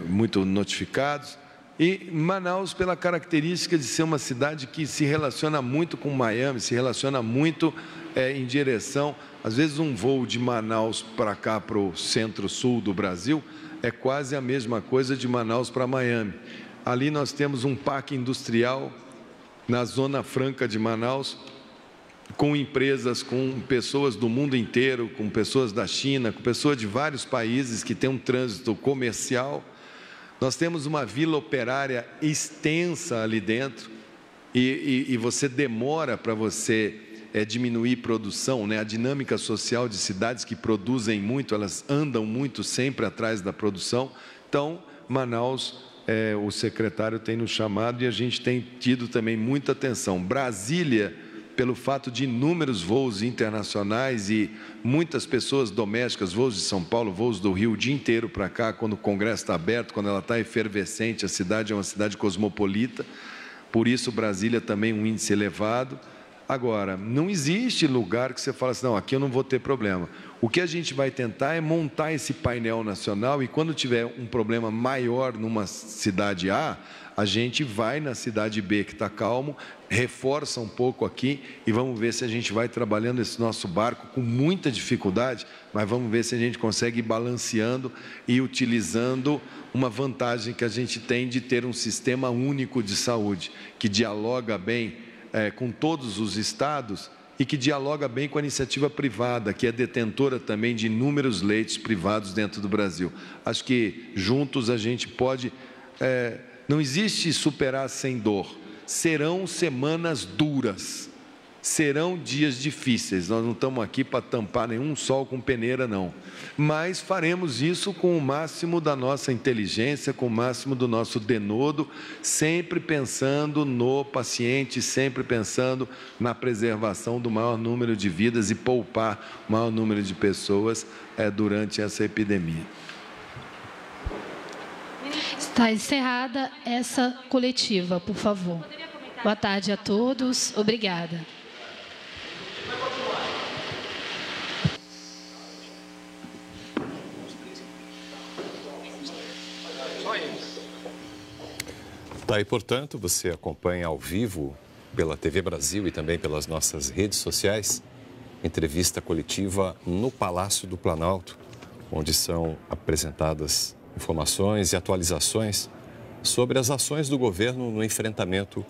Speaker 5: muito notificados. E Manaus, pela característica de ser uma cidade que se relaciona muito com Miami, se relaciona muito em direção, às vezes um voo de Manaus para cá, para o centro-sul do Brasil, é quase a mesma coisa de Manaus para Miami. Ali nós temos um parque industrial na Zona Franca de Manaus, com empresas, com pessoas do mundo inteiro, com pessoas da China, com pessoas de vários países que têm um trânsito comercial. Nós temos uma vila operária extensa ali dentro e você demora para você diminuir produção, né? A dinâmica social de cidades que produzem muito, elas andam muito sempre atrás da produção. Então, Manaus, o secretário tem nos chamado e a gente tem tido também muita atenção. Brasília, pelo fato de inúmeros voos internacionais e muitas pessoas domésticas, voos de São Paulo, voos do Rio, o dia inteiro para cá, quando o Congresso está aberto, quando ela está efervescente, a cidade é uma cidade cosmopolita, por isso Brasília também um índice elevado. Agora, não existe lugar que você fala assim, não, aqui eu não vou ter problema. O que a gente vai tentar é montar esse painel nacional e quando tiver um problema maior numa cidade A, a gente vai na cidade B que está calmo, reforça um pouco aqui e vamos ver se a gente vai trabalhando esse nosso barco com muita dificuldade, mas vamos ver se a gente consegue ir balanceando e utilizando uma vantagem que a gente tem de ter um sistema único de saúde, que dialoga bem com todos os estados e que dialoga bem com a iniciativa privada, que é detentora também de inúmeros leitos privados dentro do Brasil. Acho que juntos a gente pode... não existe superar sem dor. Serão semanas duras, serão dias difíceis. Nós não estamos aqui para tampar nenhum sol com peneira, não. Mas faremos isso com o máximo da nossa inteligência, com o máximo do nosso denodo, sempre pensando no paciente, sempre pensando na preservação do maior número de vidas e poupar o maior número de pessoas durante essa epidemia.
Speaker 6: Está encerrada essa coletiva, por favor. Boa tarde a todos. Obrigada.
Speaker 10: Tá, e, portanto, você acompanha ao vivo pela TV Brasil e também pelas nossas redes sociais, entrevista coletiva no Palácio do Planalto, onde são apresentadas informações e atualizações sobre as ações do governo no enfrentamento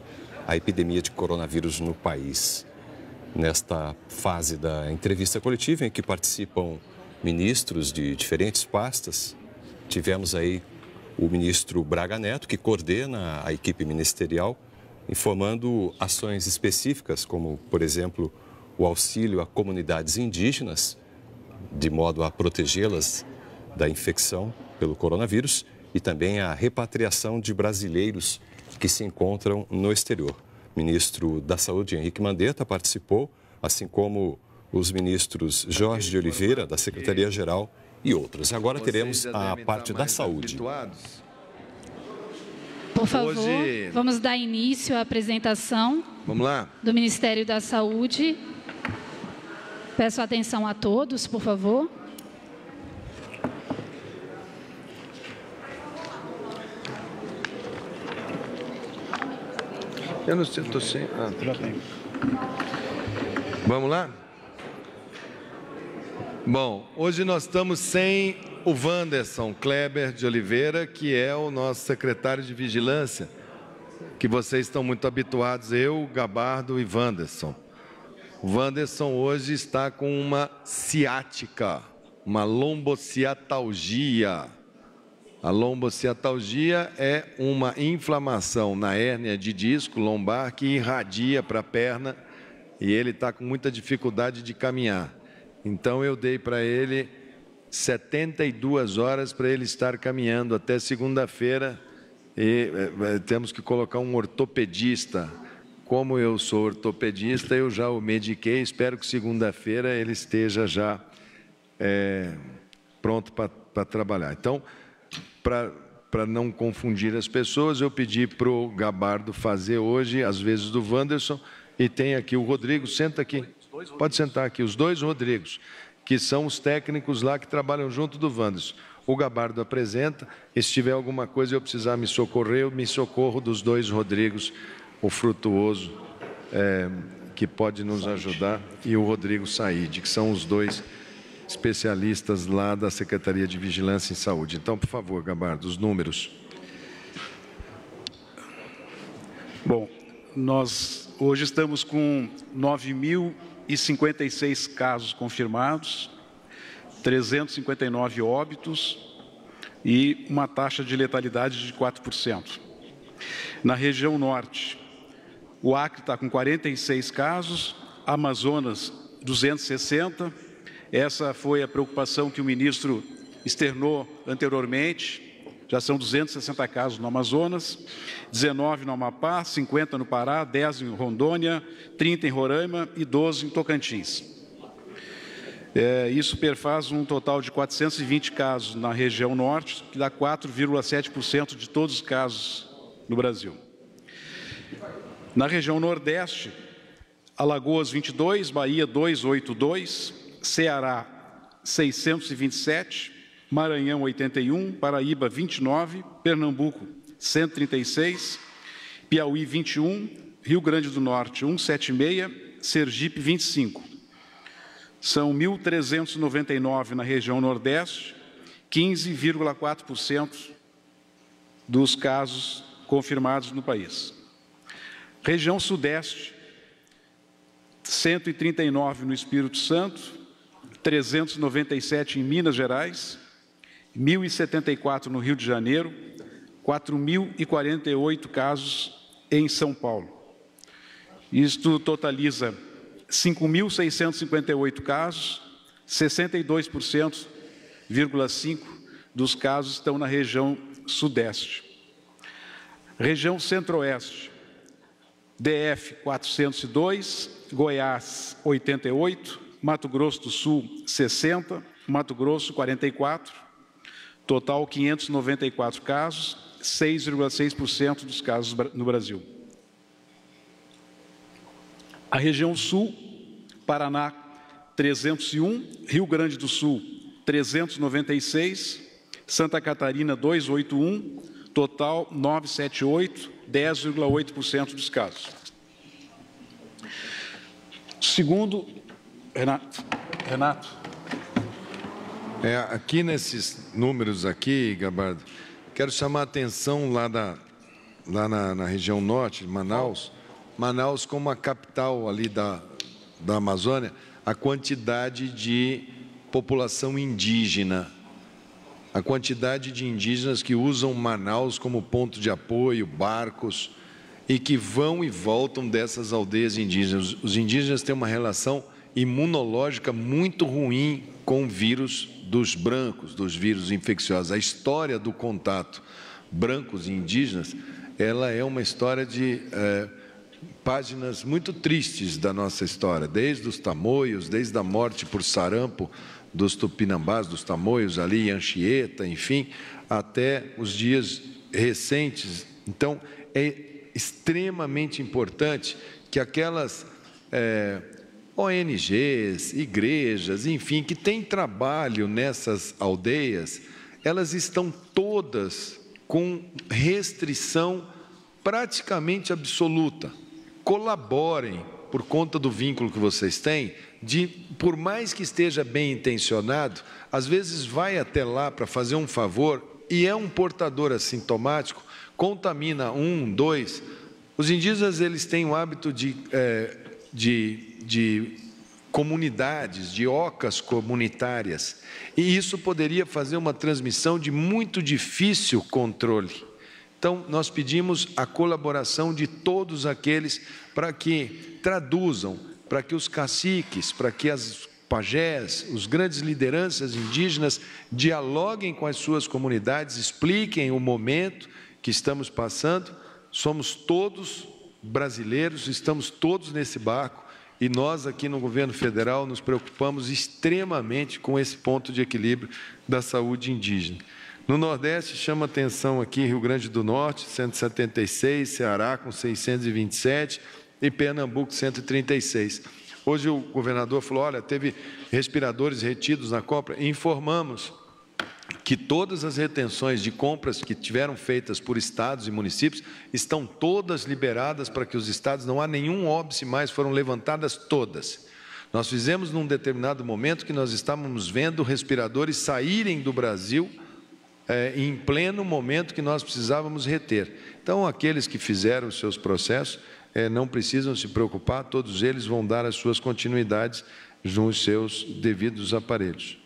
Speaker 10: à epidemia de coronavírus no país. Nesta fase da entrevista coletiva, em que participam ministros de diferentes pastas, tivemos aí o ministro Braga Neto, que coordena a equipe ministerial, informando ações específicas, como, por exemplo, o auxílio a comunidades indígenas, de modo a protegê-las da infecção pelo coronavírus, e também a repatriação de brasileiros que se encontram no exterior. O ministro da Saúde, Henrique Mandetta, participou, assim como os ministros Jorge de Oliveira, da Secretaria-Geral, e outros. Agora teremos a parte da saúde.
Speaker 6: Por favor, vamos dar início à apresentação do Ministério da Saúde. Peço atenção a todos, por favor.
Speaker 5: Eu não sei, estou sem... Vamos lá? Bom, hoje nós estamos sem o Wanderson Kleber de Oliveira, que é o nosso secretário de Vigilância, que vocês estão muito habituados, eu, Gabardo e Wanderson. O Wanderson hoje está com uma ciática, uma lombociatalgia. A lombociatalgia é uma inflamação na hérnia de disco lombar que irradia para a perna e ele está com muita dificuldade de caminhar. Então, eu dei para ele 72 horas para ele estar caminhando até segunda-feira e temos que colocar um ortopedista. Como eu sou ortopedista, eu já o mediquei, espero que segunda-feira ele esteja já pronto para trabalhar. Então, para para não confundir as pessoas, eu pedi para o Gabardo fazer hoje, às vezes do Wanderson, e tem aqui o Rodrigo, senta aqui, pode sentar aqui, os dois Rodrigos, que são os técnicos lá que trabalham junto do Wanderson. O Gabardo apresenta, e se tiver alguma coisa eu precisar me socorrer, eu me socorro dos dois Rodrigos, o Frutuoso, que pode nos ajudar, e o Rodrigo Said, que são os dois especialistas lá da Secretaria de Vigilância em Saúde. Então, por favor, Gabardo, os números.
Speaker 11: Bom, nós hoje estamos com 9.056 casos confirmados, 359 óbitos e uma taxa de letalidade de 4%. Na região norte, o Acre está com 46 casos, Amazonas 260. Essa foi a preocupação que o ministro externou anteriormente. Já são 260 casos no Amazonas, 19 no Amapá, 50 no Pará, 10 em Rondônia, 30 em Roraima e 12 em Tocantins. Isso perfaz um total de 420 casos na região norte, que dá 4,7% de todos os casos no Brasil. Na região nordeste, Alagoas 22, Bahia 282, Ceará 627, Maranhão 81, Paraíba 29, Pernambuco 136, Piauí 21, Rio Grande do Norte 176, Sergipe 25. São 1.399 na região Nordeste, 15,4% dos casos confirmados no país. Região Sudeste, 139 no Espírito Santo, 397 em Minas Gerais, 1.074 no Rio de Janeiro, 4.048 casos em São Paulo. Isto totaliza 5.658 casos, 62,5% dos casos estão na região Sudeste. Região Centro-Oeste, DF 402, Goiás 88, Mato Grosso do Sul 60, Mato Grosso 44, total 594 casos, 6,6% dos casos no Brasil. A região Sul, Paraná 301, Rio Grande do Sul 396, Santa Catarina 281, total 978, 10,8% dos casos. Segundo, Renato.
Speaker 5: Aqui nesses números aqui, Gabardo, quero chamar a atenção lá na região norte, Manaus, como a capital ali da Amazônia, a quantidade de população indígena, a quantidade de indígenas que usam Manaus como ponto de apoio, barcos, e que vão e voltam dessas aldeias indígenas. Os indígenas têm uma relação imunológica muito ruim com o vírus dos brancos, dos vírus infecciosos. A história do contato brancos e indígenas, ela é uma história de páginas muito tristes da nossa história, desde os tamoios, desde a morte por sarampo dos tupinambás, dos tamoios ali em Anchieta, enfim, até os dias recentes. Então, é extremamente importante que aquelas ONGs, igrejas, enfim, que têm trabalho nessas aldeias, elas estão todas com restrição praticamente absoluta. Colaborem, por conta do vínculo que vocês têm, por mais que esteja bem intencionado, às vezes vai até lá para fazer um favor e é um portador assintomático, contamina 1, 2. Os indígenas, eles têm o hábito de comunidades, de ocas comunitárias, e isso poderia fazer uma transmissão de muito difícil controle. Então, nós pedimos a colaboração de todos aqueles para que traduzam, para que os caciques, para que as pajés, os grandes lideranças indígenas dialoguem com as suas comunidades, expliquem o momento que estamos passando. Somos todos brasileiros, estamos todos nesse barco, e nós aqui no governo federal nos preocupamos extremamente com esse ponto de equilíbrio da saúde indígena. No Nordeste, chama atenção aqui Rio Grande do Norte, 176, Ceará com 627 e Pernambuco, 136. Hoje o governador falou, olha, teve respiradores retidos na compra, e informamos que todas as retenções de compras que tiveram feitas por estados e municípios estão todas liberadas para que os estados, não há nenhum óbice mais, foram levantadas todas. Nós fizemos num determinado momento que nós estávamos vendo respiradores saírem do Brasil em pleno momento que nós precisávamos reter. Então, aqueles que fizeram os seus processos não precisam se preocupar, todos eles vão dar as suas continuidades nos seus devidos aparelhos.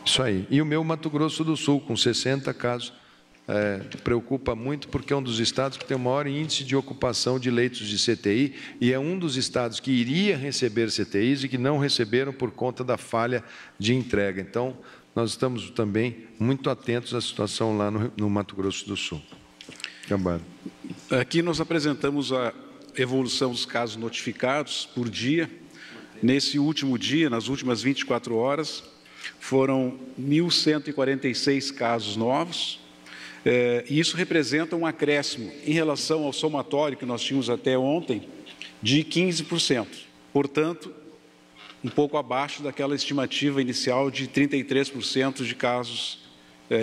Speaker 5: Isso aí. E o meu Mato Grosso do Sul, com 60 casos, preocupa muito porque é um dos estados que tem o maior índice de ocupação de leitos de CTI e é um dos estados que iria receber CTIs e que não receberam por conta da falha de entrega. Então, nós estamos também muito atentos à situação lá no Mato Grosso do Sul. Gambaro.
Speaker 11: Aqui nós apresentamos a evolução dos casos notificados por dia. Nesse último dia, nas últimas 24 horas, foram 1.146 casos novos, e isso representa um acréscimo em relação ao somatório que nós tínhamos até ontem, de 15%. Portanto, um pouco abaixo daquela estimativa inicial de 33% de casos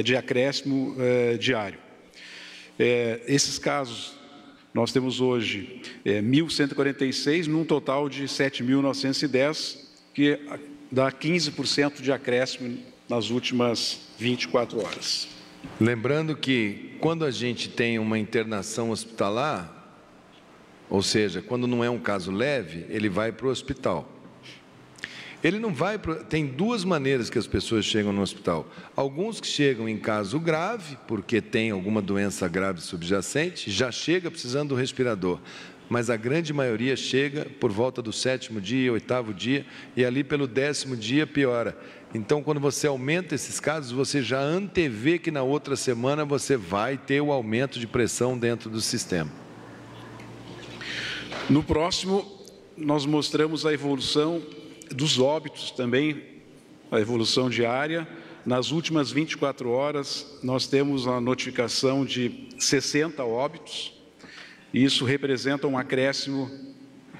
Speaker 11: de acréscimo diário. Esses casos, nós temos hoje 1.146, num total de 7.910, que dá 15% de acréscimo nas últimas 24 horas.
Speaker 5: Lembrando que, quando a gente tem uma internação hospitalar, ou seja, quando não é um caso leve, ele vai para o hospital. Ele não vai tem duas maneiras que as pessoas chegam no hospital. Alguns que chegam em caso grave, porque tem alguma doença grave subjacente, já chega precisando do respirador. Mas a grande maioria chega por volta do 7º dia, 8º dia, e ali pelo 10º dia piora. Então, quando você aumenta esses casos, você já antevê que na outra semana você vai ter o aumento de pressão dentro do sistema.
Speaker 11: No próximo, nós mostramos a evolução dos óbitos também, a evolução diária. Nas últimas 24 horas, nós temos a notificação de 60 óbitos. Isso representa um acréscimo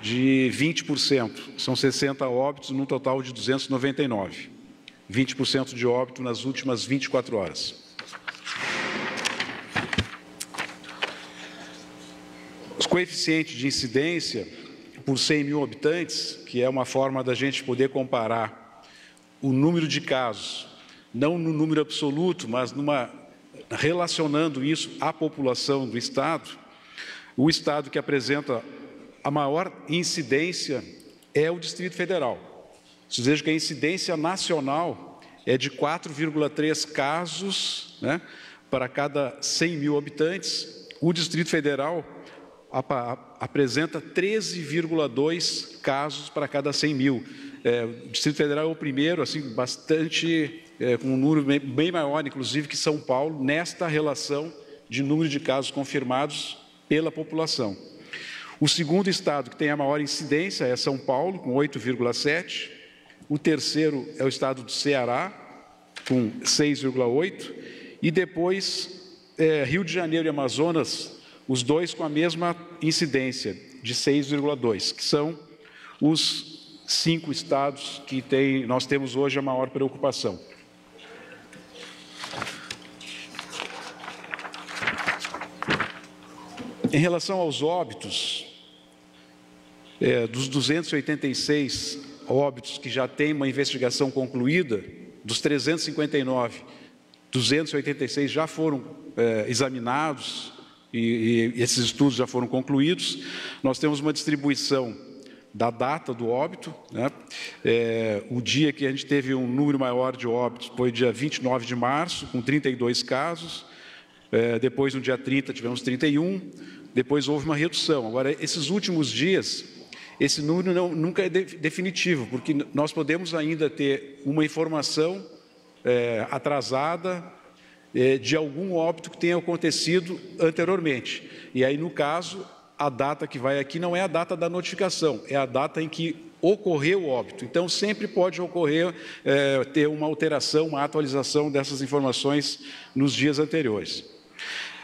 Speaker 11: de 20%. São 60 óbitos num total de 299. 20% de óbito nas últimas 24 horas. Os coeficientes de incidência por 100 mil habitantes, que é uma forma da gente poder comparar o número de casos, não no número absoluto, mas relacionando isso à população do Estado, o Estado que apresenta a maior incidência é o Distrito Federal. Vocês vejam que a incidência nacional é de 4,3 casos, né, para cada 100 mil habitantes. O Distrito Federal apresenta 13,2 casos para cada 100 mil. O Distrito Federal é o primeiro, assim, com um número bem maior, inclusive, que São Paulo, nesta relação de número de casos confirmados pela população. O segundo estado que tem a maior incidência é São Paulo, com 8,7. O terceiro é o estado do Ceará, com 6,8. E depois, Rio de Janeiro e Amazonas, os dois com a mesma incidência, de 6,2, que são os 5 estados que nós temos hoje a maior preocupação. Em relação aos óbitos, dos 286 óbitos que já têm uma investigação concluída, dos 359, 286 já foram examinados e esses estudos já foram concluídos. Nós temos uma distribuição da data do óbito, né? O dia que a gente teve um número maior de óbitos foi dia 29 de março, com 32 casos. Depois, no dia 30, tivemos 31. Depois houve uma redução. Agora, esses últimos dias, esse número nunca é definitivo, porque nós podemos ainda ter uma informação atrasada de algum óbito que tenha acontecido anteriormente. E aí, no caso, a data que vai aqui não é a data da notificação, é a data em que ocorreu o óbito. Então, sempre pode ocorrer, ter uma alteração, uma atualização dessas informações nos dias anteriores.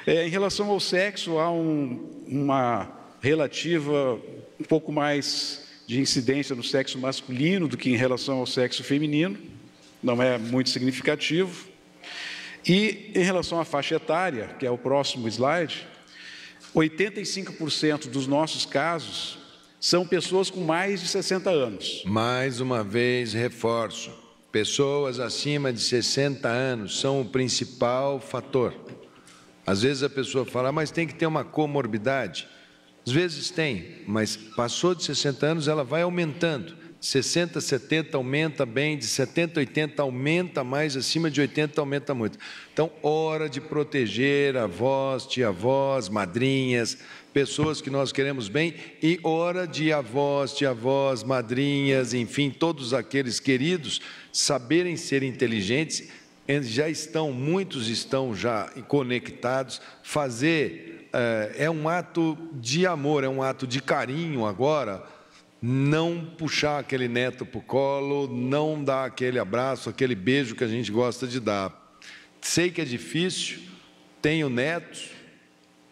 Speaker 11: Em relação ao sexo, há uma relativa, um pouco mais de incidência no sexo masculino do que em relação ao sexo feminino, não é muito significativo. E em relação à faixa etária, que é o próximo slide, 85% dos nossos casos são pessoas com mais de 60 anos.
Speaker 5: Mais uma vez, reforço, pessoas acima de 60 anos são o principal fator. Às vezes a pessoa fala, mas tem que ter uma comorbidade. Às vezes tem, mas passou de 60 anos, ela vai aumentando. 60, 70 aumenta bem, de 70, 80 aumenta mais, acima de 80 aumenta muito. Então, hora de proteger avós, tia-avós, madrinhas, pessoas que nós queremos bem, e hora de avós, tia-avós, madrinhas, enfim, todos aqueles queridos saberem ser inteligentes. Muitos estão já conectados, é um ato de amor, é um ato de carinho agora, não puxar aquele neto para o colo, não dar aquele abraço, aquele beijo que a gente gosta de dar. Sei que é difícil, tenho netos,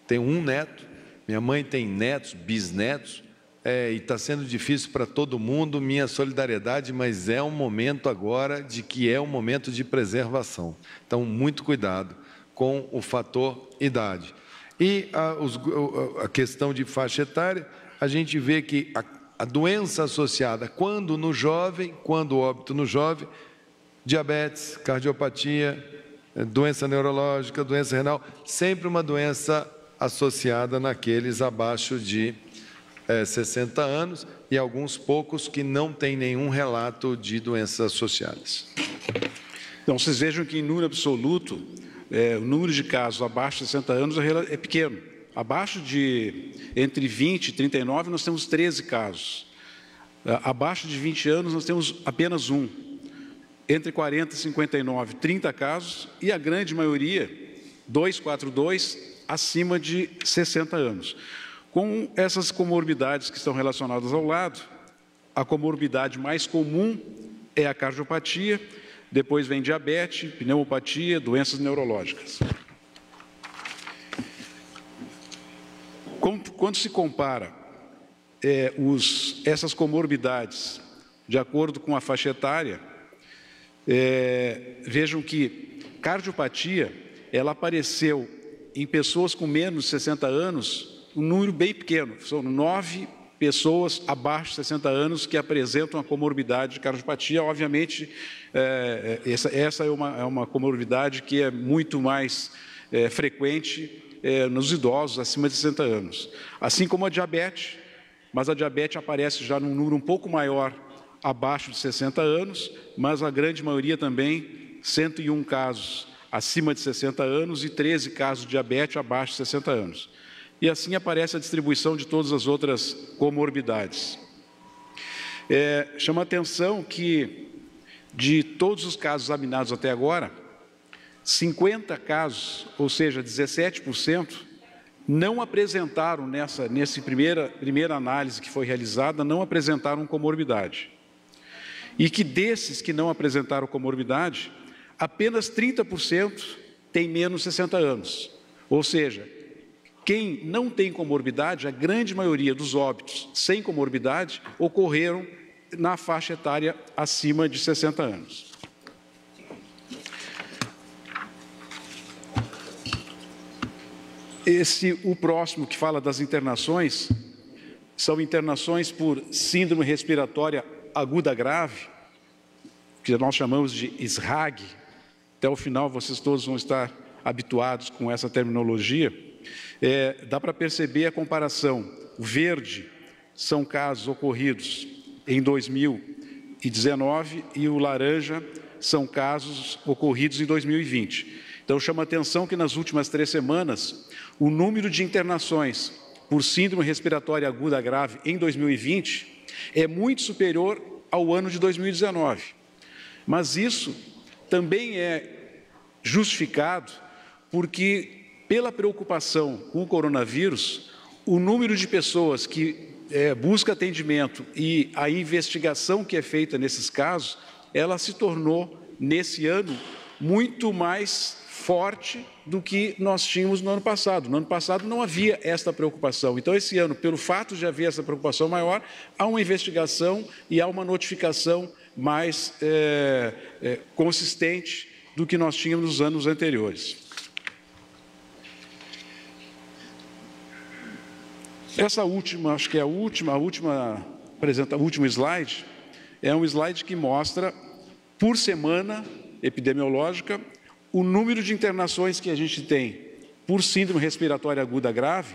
Speaker 5: tenho um neto, minha mãe tem netos, bisnetos, e está sendo difícil para todo mundo, minha solidariedade, mas é um momento agora de que é um momento de preservação. Então, muito cuidado com o fator idade. E a questão de faixa etária, a gente vê que a doença associada, quando no jovem, quando o óbito no jovem, diabetes, cardiopatia, doença neurológica, doença renal, sempre uma doença associada naqueles abaixo de 60 anos e alguns poucos que não têm nenhum relato de doenças associadas.
Speaker 11: Então, vocês vejam que em número absoluto, o número de casos abaixo de 60 anos é pequeno. Abaixo de, entre 20 e 39, nós temos 13 casos. Abaixo de 20 anos, nós temos apenas um. Entre 40 e 59, 30 casos, e a grande maioria, 242, acima de 60 anos. Com essas comorbidades que estão relacionadas ao lado, a comorbidade mais comum é a cardiopatia, depois vem diabetes, pneumopatia, doenças neurológicas. Quando se compara essas comorbidades de acordo com a faixa etária, vejam que cardiopatia, ela apareceu em pessoas com menos de 60 anos, um número bem pequeno, são 9 pessoas abaixo de 60 anos que apresentam a comorbidade de cardiopatia. Obviamente, essa é uma comorbidade que é muito mais frequente nos idosos acima de 60 anos. Assim como a diabetes, mas a diabetes aparece já num número um pouco maior abaixo de 60 anos, mas a grande maioria também, 101 casos acima de 60 anos e 13 casos de diabetes abaixo de 60 anos. E assim aparece a distribuição de todas as outras comorbidades. Chama a atenção que, de todos os casos examinados até agora, 50 casos, ou seja, 17%, não apresentaram, nessa primeira análise que foi realizada, não apresentaram comorbidade. E que desses que não apresentaram comorbidade, apenas 30% tem menos de 60 anos. Ou seja, quem não tem comorbidade, a grande maioria dos óbitos sem comorbidade ocorreram na faixa etária acima de 60 anos. O próximo que fala das internações, são internações por síndrome respiratória aguda grave, que nós chamamos de SRAG. Até o final vocês todos vão estar habituados com essa terminologia. Dá para perceber a comparação. O verde são casos ocorridos em 2019 e o laranja são casos ocorridos em 2020. Então, chama a atenção que nas últimas 3 semanas, o número de internações por síndrome respiratória aguda grave em 2020 é muito superior ao ano de 2019. Mas isso também é justificado porque, pela preocupação com o coronavírus, o número de pessoas que busca atendimento e a investigação que é feita nesses casos, ela se tornou, nesse ano, muito mais forte do que nós tínhamos no ano passado. No ano passado não havia esta preocupação. Então, esse ano, pelo fato de haver essa preocupação maior, há uma investigação e há uma notificação mais consistente do que nós tínhamos nos anos anteriores. Essa última, acho que é o último slide, é um slide que mostra, por semana epidemiológica, o número de internações que a gente tem por síndrome respiratória aguda grave,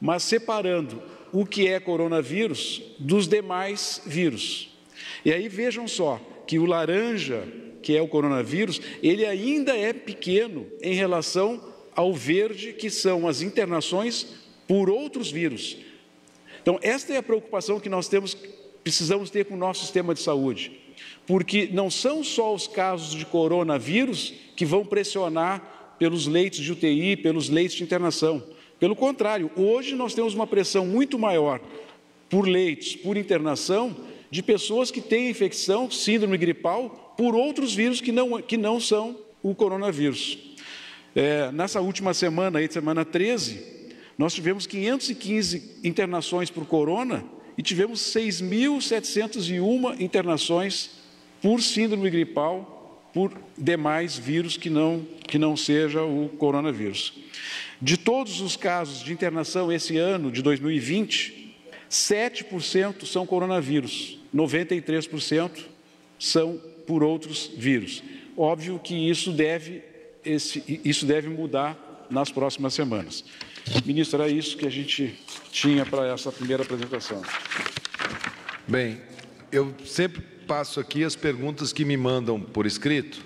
Speaker 11: mas separando o que é coronavírus dos demais vírus. E aí vejam só que o laranja, que é o coronavírus, ele ainda é pequeno em relação ao verde, que são as internações por outros vírus. Então, esta é a preocupação que nós precisamos ter com o nosso sistema de saúde, porque não são só os casos de coronavírus que vão pressionar pelos leitos de UTI, pelos leitos de internação. Pelo contrário, hoje nós temos uma pressão muito maior por leitos, por internação, de pessoas que têm infecção, síndrome gripal, por outros vírus que não são o coronavírus. Nessa última semana, semana 13, nós tivemos 515 internações por corona e tivemos 6.701 internações por síndrome gripal, por demais vírus que não seja o coronavírus. De todos os casos de internação esse ano, de 2020, 7% são coronavírus, 93% são por outros vírus. Óbvio que isso deve mudar nas próximas semanas. Ministro, era isso que a gente tinha para essa primeira apresentação.
Speaker 5: Bem, eu sempre passo aqui as perguntas que me mandam por escrito.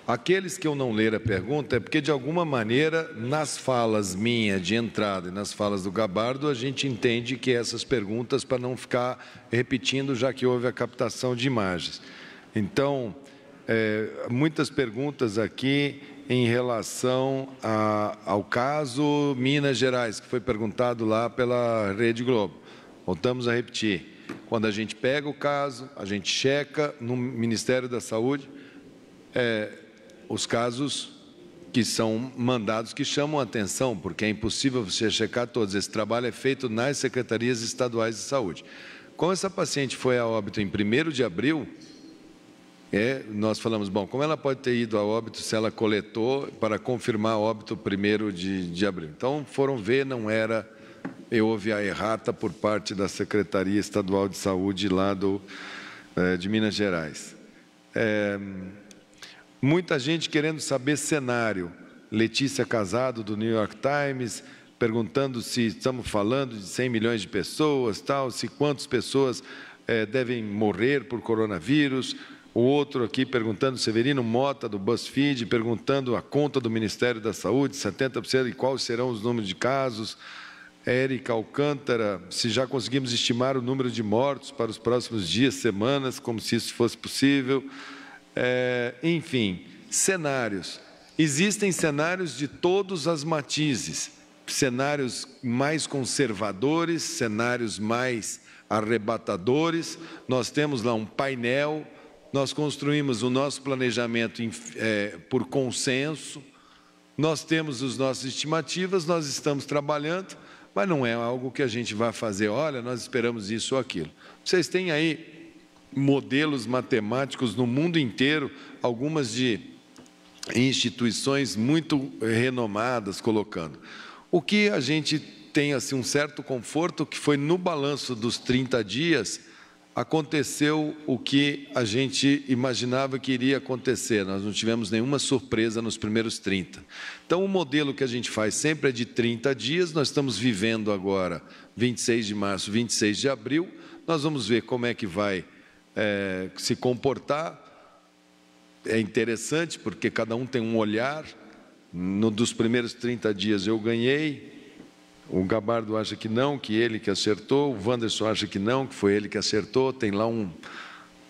Speaker 5: Aqueles que eu não ler a pergunta é porque, de alguma maneira, nas falas minhas de entrada e nas falas do Gabardo, a gente entende que essas perguntas, para não ficar repetindo, já que houve a captação de imagens. Então, muitas perguntas aqui em relação ao caso Minas Gerais, que foi perguntado lá pela Rede Globo. Voltamos a repetir. Quando a gente pega o caso, a gente checa no Ministério da Saúde os casos que são mandados, que chamam a atenção, porque é impossível você checar todos. Esse trabalho é feito nas secretarias estaduais de saúde. Como essa paciente foi a óbito em 1º de abril, nós falamos, bom, como ela pode ter ido a óbito se ela coletou para confirmar óbito 1º de abril? Então, foram ver, não era, houve a errata por parte da Secretaria Estadual de Saúde lá de Minas Gerais. Muita gente querendo saber cenário. Letícia Casado, do New York Times, perguntando se estamos falando de 100 milhões de pessoas, se quantas pessoas devem morrer por coronavírus. O outro aqui perguntando, Severino Mota, do BuzzFeed, perguntando a conta do Ministério da Saúde, 70%, e quais serão os números de casos. Érica Alcântara, se já conseguimos estimar o número de mortos para os próximos dias, semanas, como se isso fosse possível. Enfim, cenários. Existem cenários de todos as matizes, cenários mais conservadores, cenários mais arrebatadores. Nós temos lá um painel, nós construímos o nosso planejamento por consenso, nós temos as nossas estimativas, nós estamos trabalhando, mas não é algo que a gente vai fazer, olha, nós esperamos isso ou aquilo. Vocês têm aí modelos matemáticos no mundo inteiro, algumas de instituições muito renomadas colocando. O que a gente tem assim, um certo conforto, que foi no balanço dos 30 dias, aconteceu o que a gente imaginava que iria acontecer, nós não tivemos nenhuma surpresa nos primeiros 30. Então, o modelo que a gente faz sempre é de 30 dias, nós estamos vivendo agora 26 de março, 26 de abril, nós vamos ver como é que vai se comportar. É interessante, porque cada um tem um olhar. Dos primeiros 30 dias eu ganhei, o Gabardo acha que não, que ele que acertou, o Wanderson acha que não, que foi ele que acertou, tem lá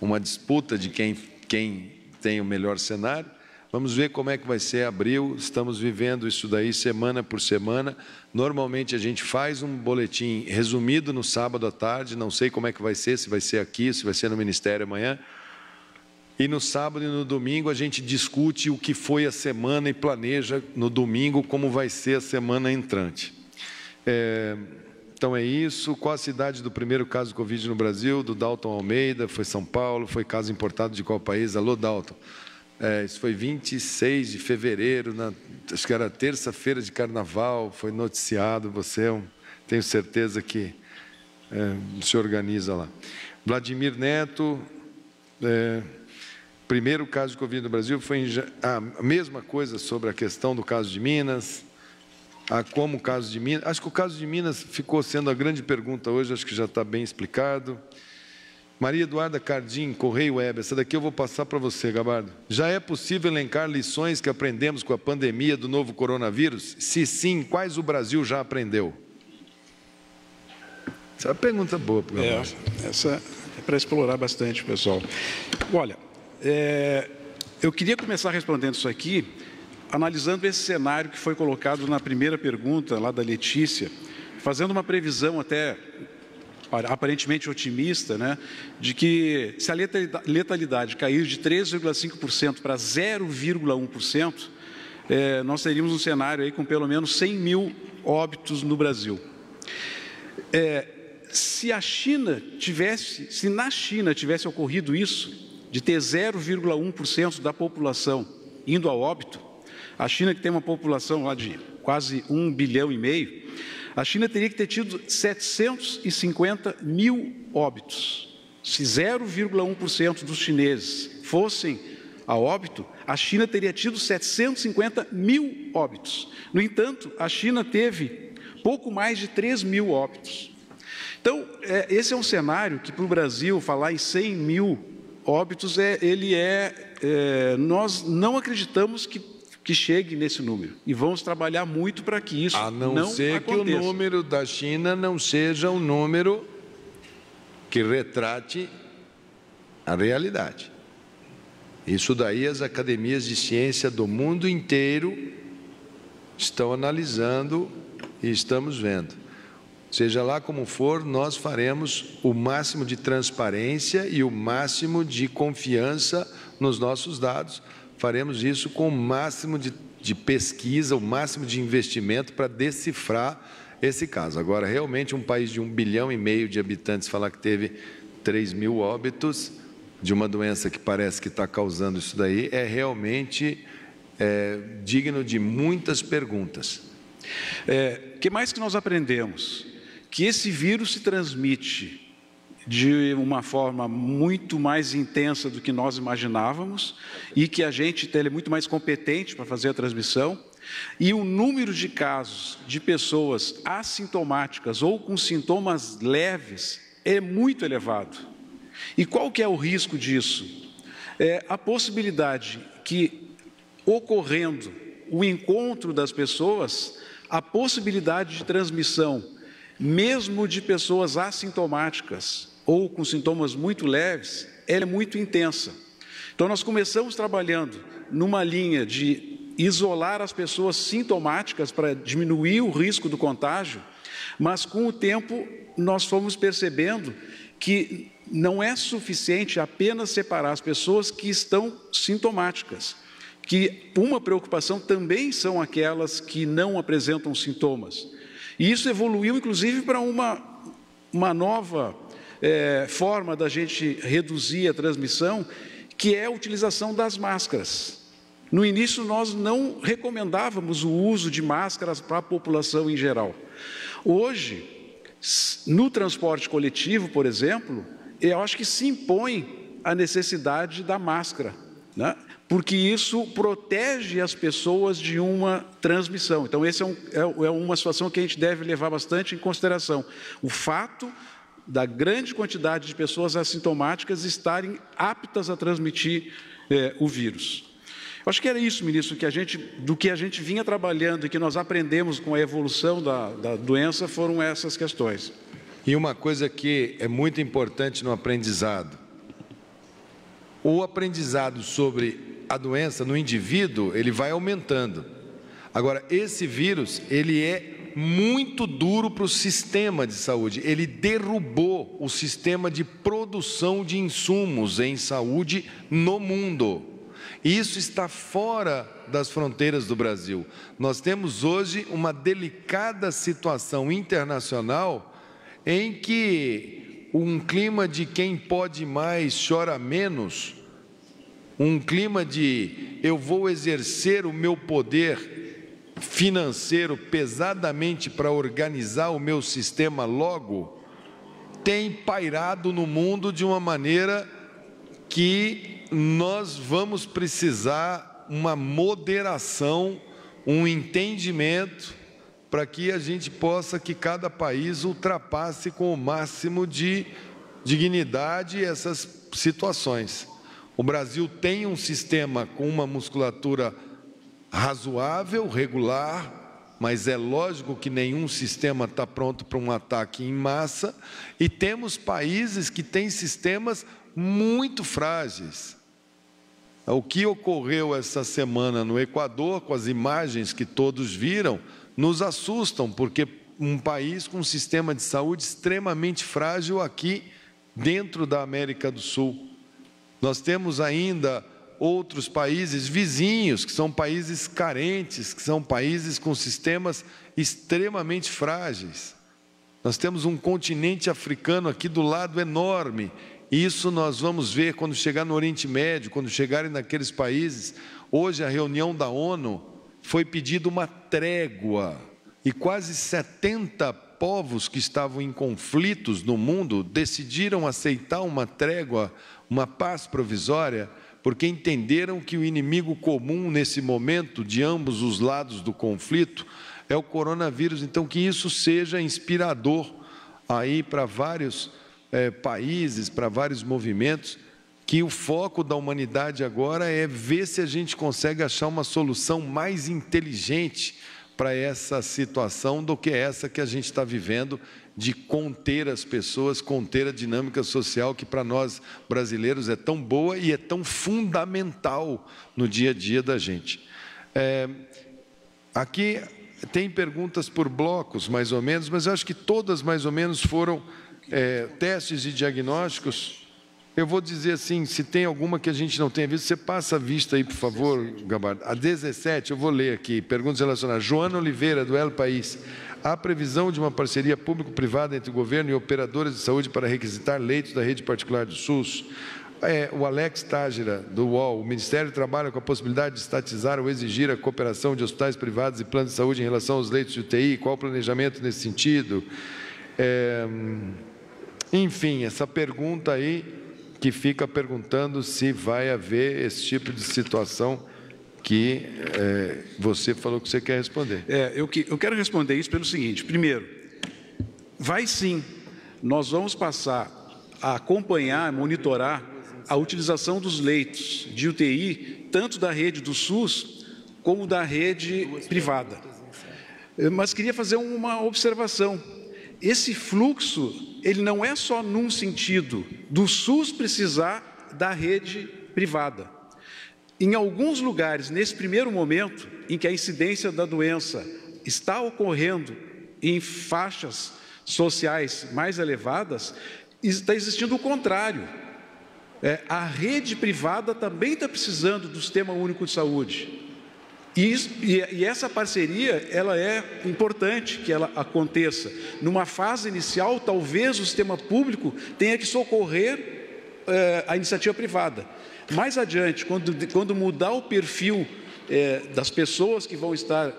Speaker 5: uma disputa de quem tem o melhor cenário, Vamos ver como é que vai ser abril. Estamos vivendo isso daí semana por semana. Normalmente a gente faz um boletim resumido no sábado à tarde. Não sei como é que vai ser, se vai ser aqui, se vai ser no Ministério amanhã. E no sábado e no domingo a gente discute o que foi a semana e planeja no domingo como vai ser a semana entrante. Então é isso. Qual a cidade do primeiro caso de Covid no Brasil? Do Dalton Almeida, foi São Paulo, foi caso importado de qual país? Alô, Dalton. Isso foi 26 de fevereiro, acho que era terça-feira de carnaval, foi noticiado, tenho certeza que se organiza lá. Vladimir Neto, primeiro caso de Covid no Brasil foi a mesma coisa sobre a questão do caso de Minas, como o caso de Minas, acho que o caso de Minas ficou sendo a grande pergunta hoje, acho que já está bem explicado. Maria Eduarda Cardim, Correio Web, essa daqui eu vou passar para você, Gabardo. Já é possível elencar lições que aprendemos com a pandemia do novo coronavírus? Se sim, quais o Brasil já aprendeu? Essa é uma pergunta boa para o Gabardo.
Speaker 11: Essa é para explorar bastante, pessoal. Olha, eu queria começar respondendo isso aqui, analisando esse cenário que foi colocado na primeira pergunta, lá da Letícia, fazendo uma previsão até aparentemente otimista, né, de que se a letalidade cair de 3,5% para 0,1%, nós teríamos um cenário aí com pelo menos 100 mil óbitos no Brasil. Se na China tivesse ocorrido isso, de ter 0,1% da população indo ao óbito, a China, que tem uma população lá de quase 1,5 bilhão, a China teria que ter tido 750 mil óbitos. Se 0,1% dos chineses fossem a óbito, a China teria tido 750 mil óbitos. No entanto, a China teve pouco mais de 3 mil óbitos. Então, esse é um cenário que, para o Brasil, falar em 100 mil óbitos, nós não acreditamos que chegue nesse número. E vamos trabalhar muito para que isso não aconteça. A não ser que o número da China não seja um número que retrate a realidade. Isso daí as academias de ciência do mundo inteiro estão analisando e estamos vendo. Seja lá como for, nós faremos o máximo de transparência e o máximo de confiança nos nossos dados. Faremos isso com o máximo de pesquisa, o máximo de investimento para decifrar esse caso. Agora, realmente, um país de 1,5 bilhão de habitantes falar que teve 3 mil óbitos de uma doença que parece que está causando isso daí é realmente digno de muitas perguntas. O que mais que nós aprendemos? Que esse vírus se transmite de uma forma muito mais intensa do que nós imaginávamos e que a gente é muito mais competente para fazer a transmissão, e o número de casos de pessoas assintomáticas ou com sintomas leves é muito elevado. E qual que é o risco disso? A possibilidade que, ocorrendo o encontro das pessoas, a possibilidade de transmissão, mesmo de pessoas assintomáticas ou com sintomas muito leves, ela é muito intensa. Então, nós começamos trabalhando numa linha de isolar as pessoas sintomáticas para diminuir o risco do contágio, mas, com o tempo, nós fomos percebendo que não é suficiente apenas separar as pessoas que estão sintomáticas, que uma preocupação também são aquelas que não apresentam sintomas. E isso evoluiu, inclusive, para uma nova forma da gente reduzir a transmissão, que é a utilização das máscaras. No início, nós não recomendávamos o uso de máscaras para a população em geral. Hoje, no transporte coletivo, por exemplo, eu acho que se impõe a necessidade da máscara, né? Porque isso protege as pessoas de uma transmissão. Então, essa é uma situação que a gente deve levar bastante em consideração. O fato da grande quantidade de pessoas assintomáticas estarem aptas a transmitir o vírus. Eu acho que era isso, ministro, do que a gente vinha trabalhando e que nós aprendemos com a evolução da doença foram essas questões.
Speaker 5: E uma coisa que é muito importante no aprendizado, o aprendizado sobre a doença no indivíduo, ele vai aumentando. Agora, esse vírus, ele é muito duro para o sistema de saúde. Ele derrubou o sistema de produção de insumos em saúde no mundo. E isso está fora das fronteiras do Brasil. Nós temos hoje uma delicada situação internacional em que um clima de quem pode mais chora menos, um clima de eu vou exercer o meu poder financeiro pesadamente para organizar o meu sistema logo, tem pairado no mundo de uma maneira que nós vamos precisar uma moderação, um entendimento, para que a gente possa, que cada país ultrapasse com o máximo de dignidade essas situações. O Brasil tem um sistema com uma musculatura razoável, regular, mas é lógico que nenhum sistema está pronto para um ataque em massa, e temos países que têm sistemas muito frágeis. O que ocorreu essa semana no Equador, com as imagens que todos viram, nos assustam, porque um país com um sistema de saúde extremamente frágil aqui dentro da América do Sul. Nós temos ainda outros países vizinhos, que são países carentes, que são países com sistemas extremamente frágeis. Nós temos um continente africano aqui do lado enorme. Isso nós vamos ver quando chegar no Oriente Médio, quando chegarem naqueles países. Hoje, a reunião da ONU, foi pedida uma trégua, e quase 70 povos que estavam em conflitos no mundo decidiram aceitar uma trégua, uma paz provisória, porque entenderam que o inimigo comum nesse momento, de ambos os lados do conflito, é o coronavírus. Então, que isso seja inspirador aí para vários países, para vários movimentos, que o foco da humanidade agora é ver se a gente consegue achar uma solução mais inteligente para essa situação do que essa que a gente está vivendo, de conter as pessoas, conter a dinâmica social que para nós brasileiros é tão boa e é tão fundamental no dia a dia da gente. Aqui tem perguntas por blocos, mais ou menos, mas eu acho que todas mais ou menos foram testes e diagnósticos. Eu vou dizer assim, se tem alguma que a gente não tenha visto, você passa a vista aí, por favor, Gabardo. A 17, eu vou ler aqui, perguntas relacionadas. Joana Oliveira, do El País. Há previsão de uma parceria público-privada entre o governo e operadoras de saúde para requisitar leitos da rede particular do SUS? O Alex Tágira, do UOL. O Ministério trabalha com a possibilidade de estatizar ou exigir a cooperação de hospitais privados e planos de saúde em relação aos leitos de UTI? Qual o planejamento nesse sentido? Enfim, essa pergunta aí, que fica perguntando se vai haver esse tipo de situação que você falou que você quer responder.
Speaker 11: Eu quero responder isso pelo seguinte. Primeiro, vai sim, nós vamos passar a acompanhar, monitorar a utilização dos leitos de UTI, tanto da rede do SUS como da rede privada. Mas queria fazer uma observação. Esse fluxo, ele não é só num sentido do SUS precisar da rede privada. Em alguns lugares, nesse primeiro momento, em que a incidência da doença está ocorrendo em faixas sociais mais elevadas, está existindo o contrário. A rede privada também está precisando do Sistema Único de Saúde. E essa parceria, ela é importante que ela aconteça. Numa fase inicial, talvez o sistema público tenha que socorrer a iniciativa privada. Mais adiante, quando mudar o perfil das pessoas que vão estar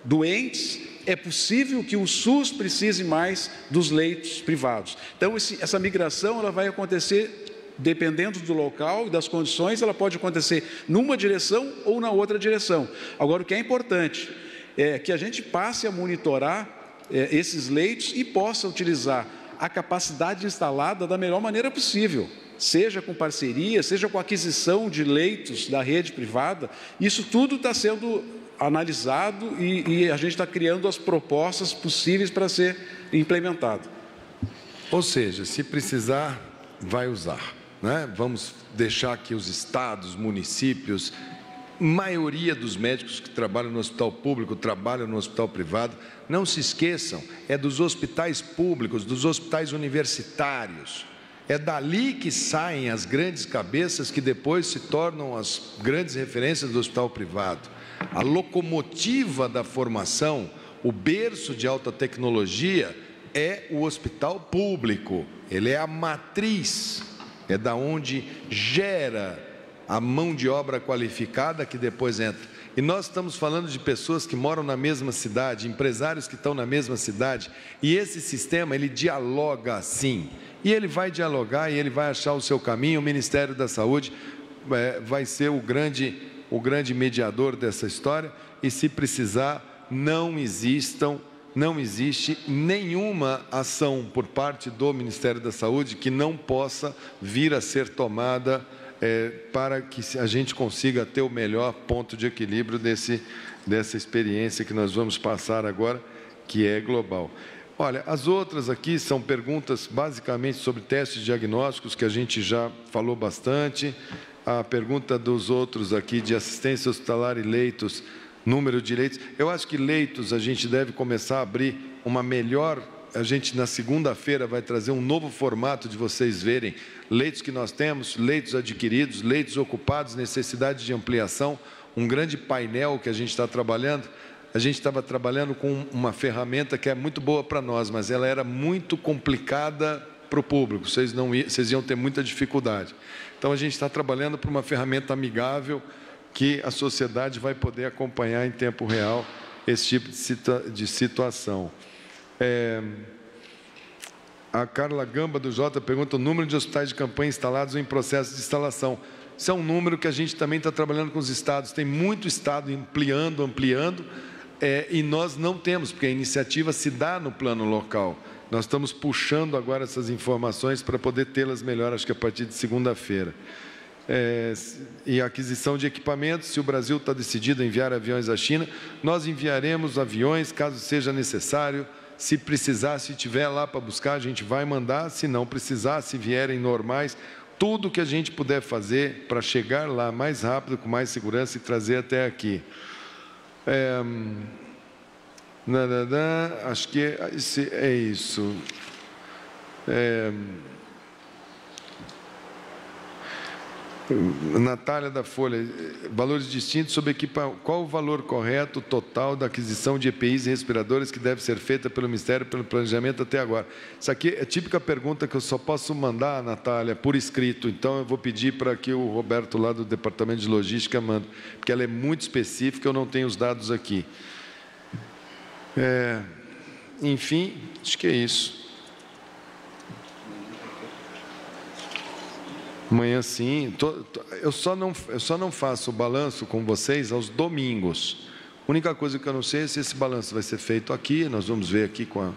Speaker 11: doentes, é possível que o SUS precise mais dos leitos privados. Então, essa migração ela vai acontecer dependendo do local e das condições, ela pode acontecer numa direção ou na outra direção. Agora, o que é importante é que a gente passe a monitorar esses leitos e possa utilizar a capacidade instalada da melhor maneira possível, seja com parceria, seja com aquisição de leitos da rede privada. Isso tudo está sendo analisado e a gente está criando as propostas possíveis para ser implementado.
Speaker 5: Ou seja, se precisar, vai usar. Vamos deixar que os estados, municípios maioria dos médicos que trabalham no hospital público trabalham no hospital privado. Não se esqueçam, é dos hospitais públicos, dos hospitais universitários. É dali que saem as grandes cabeças que depois se tornam as grandes referências do hospital privado. A locomotiva da formação, o berço de alta tecnologia é o hospital público. Ele é a matriz, é da onde gera a mão de obra qualificada que depois entra. E nós estamos falando de pessoas que moram na mesma cidade, empresários que estão na mesma cidade, e esse sistema, ele dialoga assim, e ele vai dialogar e ele vai achar o seu caminho. O Ministério da Saúde vai ser o grande mediador dessa história, e se precisar, não existe nenhuma ação por parte do Ministério da Saúde que não possa vir a ser tomada para que a gente consiga ter o melhor ponto de equilíbrio dessa experiência que nós vamos passar agora, que é global. Olha, as outras aqui são perguntas basicamente sobre testes diagnósticos, que a gente já falou bastante. A pergunta dos outros aqui de assistência hospitalar e leitos, número de leitos. Eu acho que leitos a gente deve começar a abrir uma melhor... A gente, na segunda-feira, vai trazer um novo formato de vocês verem leitos que nós temos, leitos adquiridos, leitos ocupados, necessidade de ampliação, um grande painel que a gente está trabalhando. A gente estava trabalhando com uma ferramenta que é muito boa para nós, mas ela era muito complicada para o público, vocês iam ter muita dificuldade. Então, a gente está trabalhando para uma ferramenta amigável que a sociedade vai poder acompanhar em tempo real esse tipo de situação. A Carla Gamba, do Jota, pergunta o número de hospitais de campanha instalados ou em processo de instalação. Isso é um número que a gente também está trabalhando com os estados. Tem muito estado ampliando, e nós não temos, porque a iniciativa se dá no plano local. Nós estamos puxando agora essas informações para poder tê-las melhor, acho que a partir de segunda-feira. E a aquisição de equipamentos, se o Brasil está decidido a enviar aviões à China, nós enviaremos aviões, caso seja necessário. Se precisar, se tiver lá para buscar, a gente vai mandar. Se não precisar, se vierem normais, tudo que a gente puder fazer para chegar lá mais rápido, com mais segurança e trazer até aqui. Acho que é isso. Natália da Folha, valores distintos sobre qual o valor correto total da aquisição de EPIs e respiradores que deve ser feita pelo Ministério, pelo planejamento até agora? Isso aqui é a típica pergunta que eu só posso mandar, Natália, por escrito. Então, eu vou pedir para que o Roberto, lá do Departamento de Logística, mande, porque ela é muito específica, eu não tenho os dados aqui. Enfim, acho que é isso. Amanhã sim, eu só não faço o balanço com vocês aos domingos. A única coisa que eu não sei é se esse balanço vai ser feito aqui, nós vamos ver aqui com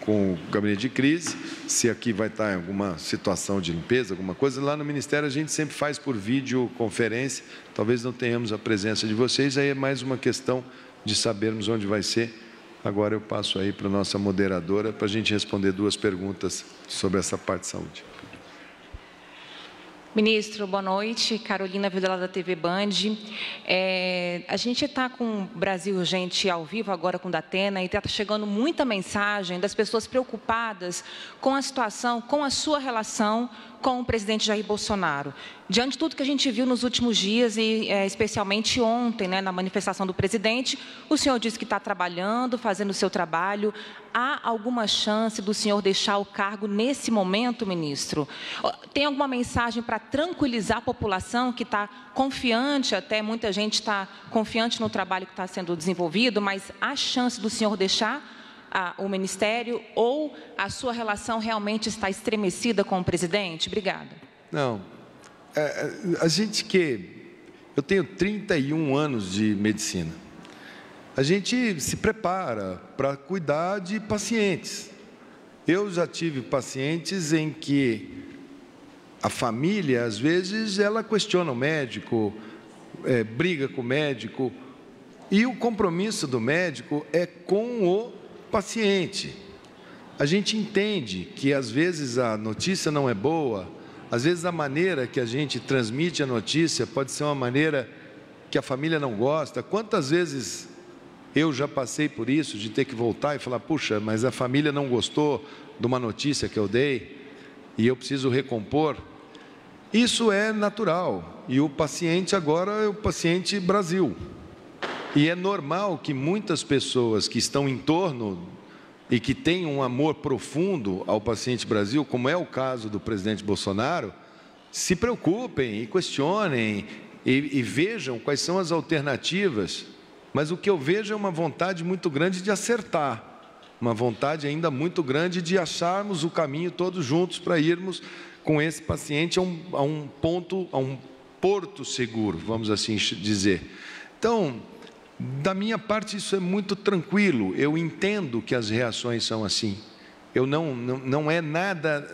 Speaker 5: o gabinete de crise, se aqui vai estar em alguma situação de limpeza, alguma coisa. Lá no Ministério a gente sempre faz por videoconferência, talvez não tenhamos a presença de vocês, aí é mais uma questão de sabermos onde vai ser. Agora eu passo aí para a nossa moderadora para a gente responder duas perguntas sobre essa parte de saúde.
Speaker 12: Ministro, boa noite. Carolina Videla, da TV Band. A gente está com o Brasil Urgente ao vivo agora com o Datena e está chegando muita mensagem das pessoas preocupadas com a situação, com a sua relação com o presidente Jair Bolsonaro. Diante de tudo que a gente viu nos últimos dias e especialmente ontem, na manifestação do presidente, o senhor disse que está trabalhando, fazendo o seu trabalho. Há alguma chance do senhor deixar o cargo nesse momento, ministro? Tem alguma mensagem para tranquilizar a população que está confiante, até muita gente está confiante no trabalho que está sendo desenvolvido, mas há chance do senhor deixar o Ministério ou a sua relação realmente está estremecida com o presidente? Obrigada.
Speaker 5: Não. Eu tenho 31 anos de medicina. A gente se prepara para cuidar de pacientes. Eu já tive pacientes em que a família, às vezes, ela questiona o médico, briga com o médico, e o compromisso do médico é com o paciente. A gente entende que, às vezes, a notícia não é boa, às vezes a maneira que a gente transmite a notícia pode ser uma maneira que a família não gosta. Quantas vezes eu já passei por isso, de ter que voltar e falar, puxa, mas a família não gostou de uma notícia que eu dei e eu preciso recompor. Isso é natural, e o paciente agora é o paciente Brasil. E é normal que muitas pessoas que estão em torno e que têm um amor profundo ao paciente Brasil, como é o caso do presidente Bolsonaro, se preocupem e questionem e vejam quais são as alternativas. Mas o que eu vejo é uma vontade muito grande de acertar, uma vontade ainda muito grande de acharmos o caminho todos juntos para irmos com esse paciente a um porto seguro, vamos assim dizer. Então, da minha parte, isso é muito tranquilo. Eu entendo que as reações são assim. Não é nada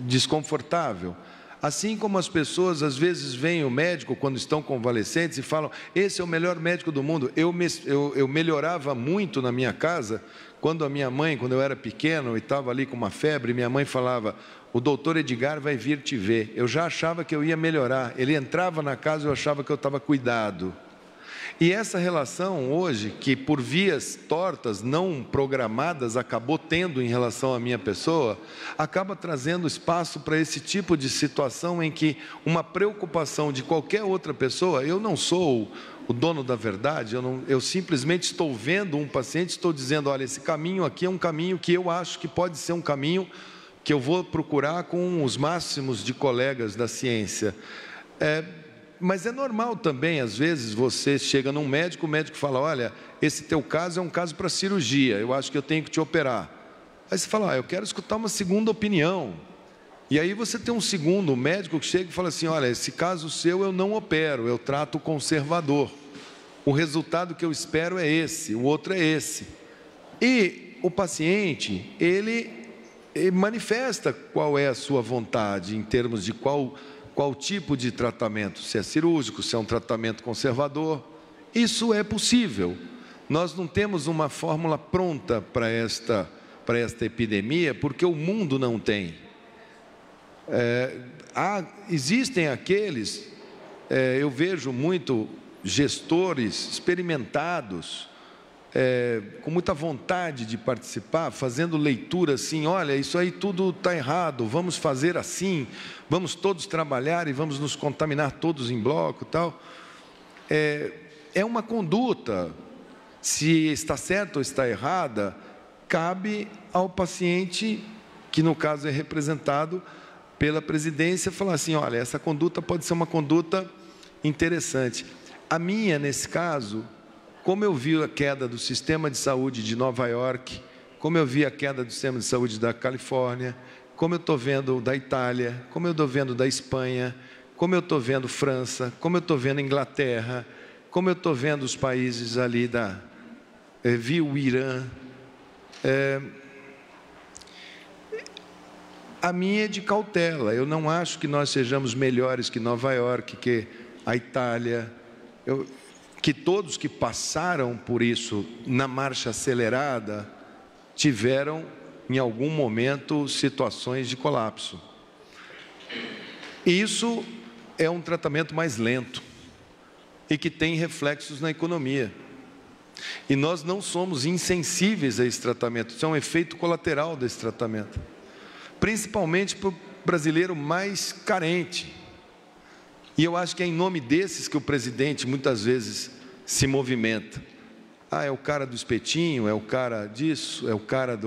Speaker 5: desconfortável. Assim como as pessoas, às vezes, veem o médico quando estão convalescentes e falam, esse é o melhor médico do mundo. Eu melhorava muito na minha casa, quando a minha mãe, quando eu era pequeno e estava ali com uma febre, minha mãe falava, o doutor Edgar vai vir te ver. Eu já achava que eu ia melhorar. Ele entrava na casa e eu achava que eu estava cuidado. E essa relação hoje, que por vias tortas, não programadas, acabou tendo em relação à minha pessoa, acaba trazendo espaço para esse tipo de situação em que uma preocupação de qualquer outra pessoa, eu não sou o dono da verdade, eu simplesmente estou vendo um paciente, estou dizendo, olha, esse caminho aqui é um caminho que eu acho que pode ser um caminho que eu vou procurar com os máximos de colegas da ciência. Mas é normal também, às vezes, você chega num médico, o médico fala, olha, esse teu caso é um caso para cirurgia, eu acho que eu tenho que te operar. Aí você fala, eu quero escutar uma segunda opinião. E aí você tem um segundo médico que chega e fala assim, olha, esse caso seu eu não opero, eu trato conservador. O resultado que eu espero é esse, o outro é esse. E o paciente, ele manifesta qual é a sua vontade em termos de qual tipo de tratamento, se é cirúrgico, se é um tratamento conservador. Isso é possível. Nós não temos uma fórmula pronta para esta epidemia, porque o mundo não tem. Existem aqueles, eu vejo muito gestores experimentados, com muita vontade de participar, fazendo leitura assim, olha, isso aí tudo está errado, vamos fazer assim, vamos todos trabalhar e vamos nos contaminar todos em bloco, tal. É uma conduta, se está certa ou está errada, cabe ao paciente, que no caso é representado pela presidência, falar assim, olha, essa conduta pode ser uma conduta interessante. A minha, nesse caso, como eu vi a queda do sistema de saúde de Nova York, como eu vi a queda do sistema de saúde da Califórnia, como eu estou vendo da Itália, como eu estou vendo da Espanha, como eu estou vendo França, como eu estou vendo Inglaterra, como eu estou vendo os países ali vi o Irã. A minha é de cautela, eu não acho que nós sejamos melhores que Nova York, que a Itália, que todos que passaram por isso na marcha acelerada tiveram, em algum momento, situações de colapso. Isso é um tratamento mais lento e que tem reflexos na economia. E nós não somos insensíveis a esse tratamento, isso é um efeito colateral desse tratamento. Principalmente para o brasileiro mais carente. E eu acho que é em nome desses que o presidente muitas vezes se movimenta. É o cara do espetinho, é o cara disso, é o cara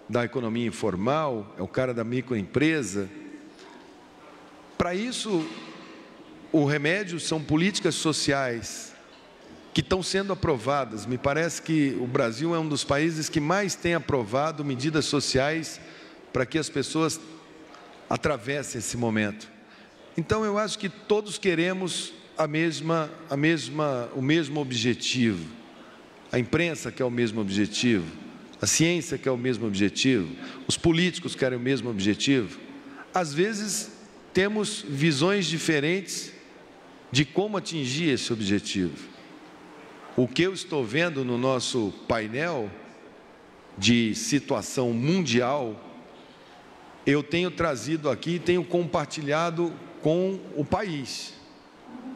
Speaker 5: da economia informal, é o cara da microempresa. Para isso, o remédio são políticas sociais que estão sendo aprovadas. Me parece que o Brasil é um dos países que mais tem aprovado medidas sociais para que as pessoas atravessem esse momento. Então, eu acho que todos queremos o mesmo objetivo. A imprensa quer o mesmo objetivo, a ciência quer o mesmo objetivo, os políticos querem o mesmo objetivo. Às vezes, temos visões diferentes de como atingir esse objetivo. O que eu estou vendo no nosso painel de situação mundial, eu tenho trazido aqui e tenho compartilhado com o país.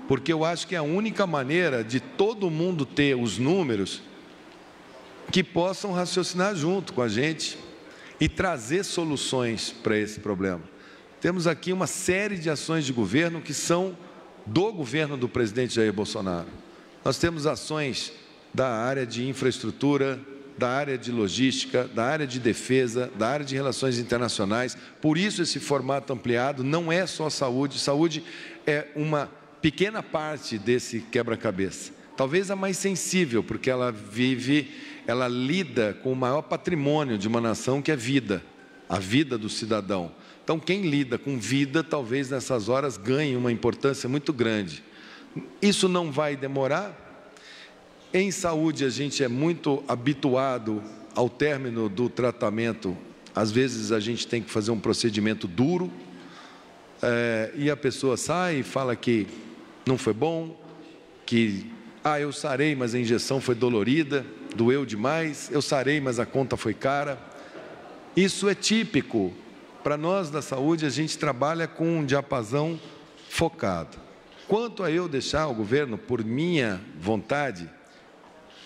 Speaker 5: porque eu acho que é a única maneira de todo mundo ter os números que possam raciocinar junto com a gente e trazer soluções para esse problema. Temos aqui uma série de ações de governo que são do governo do presidente Jair Bolsonaro. Nós temos ações da área de infraestrutura, da área de logística, da área de defesa, da área de relações internacionais. Por isso esse formato ampliado não é só saúde. Saúde é uma pequena parte desse quebra-cabeça. Talvez a mais sensível, porque ela lida com o maior patrimônio de uma nação, que é vida, a vida do cidadão. Então, quem lida com vida, talvez nessas horas ganhe uma importância muito grande. Isso não vai demorar. Em saúde, a gente é muito habituado ao término do tratamento. Às vezes, a gente tem que fazer um procedimento duro, e a pessoa sai e fala que não foi bom, que, eu sarei, mas a injeção foi dolorida, doeu demais, eu sarei, mas a conta foi cara. Isso é típico. Para nós da saúde, a gente trabalha com um diapasão focado. Quanto a eu deixar o governo por minha vontade,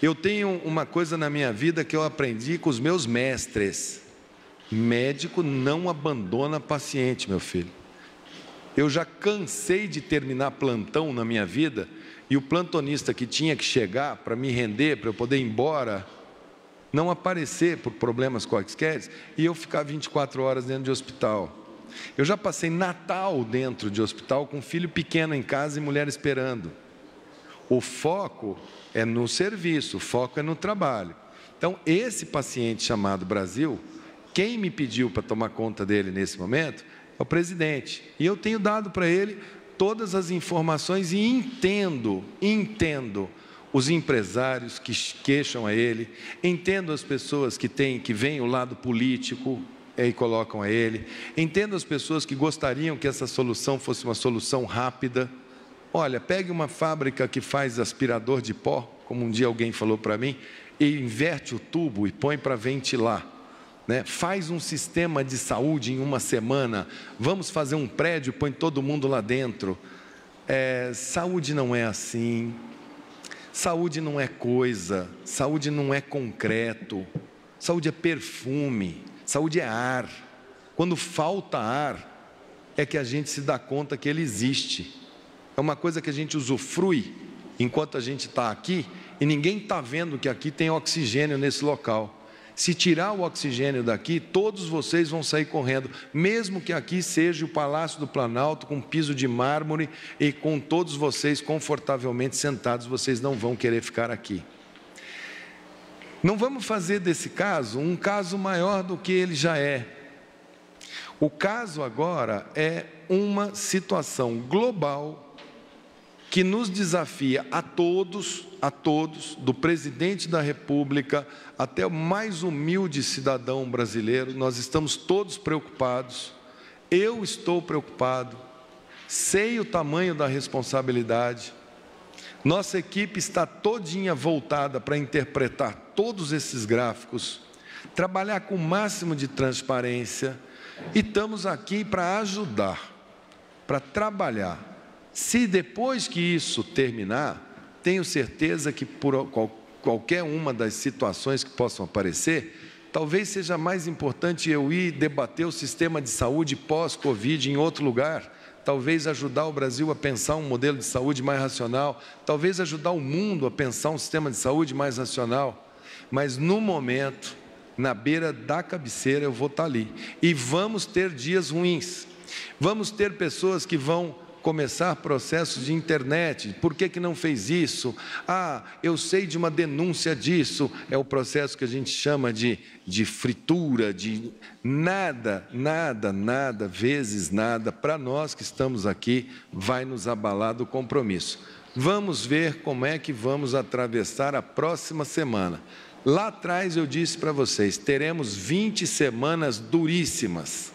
Speaker 5: eu tenho uma coisa na minha vida que eu aprendi com os meus mestres. Médico não abandona paciente, meu filho. Eu já cansei de terminar plantão na minha vida, e o plantonista que tinha que chegar para me render, para eu poder ir embora, não aparecer por problemas quaisquer, e eu ficar 24 horas dentro de hospital. Eu já passei Natal dentro de hospital com filho pequeno em casa e mulher esperando. O foco é no serviço, o foco é no trabalho. Então, esse paciente chamado Brasil, quem me pediu para tomar conta dele nesse momento é o presidente. E eu tenho dado para ele todas as informações e entendo os empresários que queixam a ele, entendo as pessoas que veem o lado político e colocam a ele, entendo as pessoas que gostariam que essa solução fosse uma solução rápida. Olha, pegue uma fábrica que faz aspirador de pó, como um dia alguém falou para mim, e inverte o tubo e põe para ventilar. Faz um sistema de saúde em uma semana, vamos fazer um prédio, põe todo mundo lá dentro. Saúde não é assim, saúde não é coisa, saúde não é concreto, saúde é perfume, saúde é ar. Quando falta ar, é que a gente se dá conta que ele existe. É uma coisa que a gente usufrui enquanto a gente está aqui, e ninguém está vendo que aqui tem oxigênio nesse local. Se tirar o oxigênio daqui, todos vocês vão sair correndo, mesmo que aqui seja o Palácio do Planalto, com piso de mármore e com todos vocês confortavelmente sentados, vocês não vão querer ficar aqui. Não vamos fazer desse caso um caso maior do que ele já é. O caso agora é uma situação global que nos desafia a todos, do presidente da República até o mais humilde cidadão brasileiro. Nós estamos todos preocupados, eu estou preocupado, sei o tamanho da responsabilidade. Nossa equipe está todinha voltada para interpretar todos esses gráficos, trabalhar com o máximo de transparência, e estamos aqui para ajudar, para trabalhar. Se depois que isso terminar, tenho certeza que por qualquer uma das situações que possam aparecer, talvez seja mais importante eu ir debater o sistema de saúde pós-Covid em outro lugar, talvez ajudar o Brasil a pensar um modelo de saúde mais racional, talvez ajudar o mundo a pensar um sistema de saúde mais racional, mas no momento, na beira da cabeceira, eu vou estar ali. E vamos ter dias ruins, vamos ter pessoas que vão começar processos de internet. Por que não fez isso? Eu sei de uma denúncia disso. É o processo que a gente chama de fritura, de nada, vezes nada, para nós que estamos aqui, vai nos abalar do compromisso. Vamos ver como é que vamos atravessar a próxima semana. Lá atrás eu disse para vocês, teremos 20 semanas duríssimas.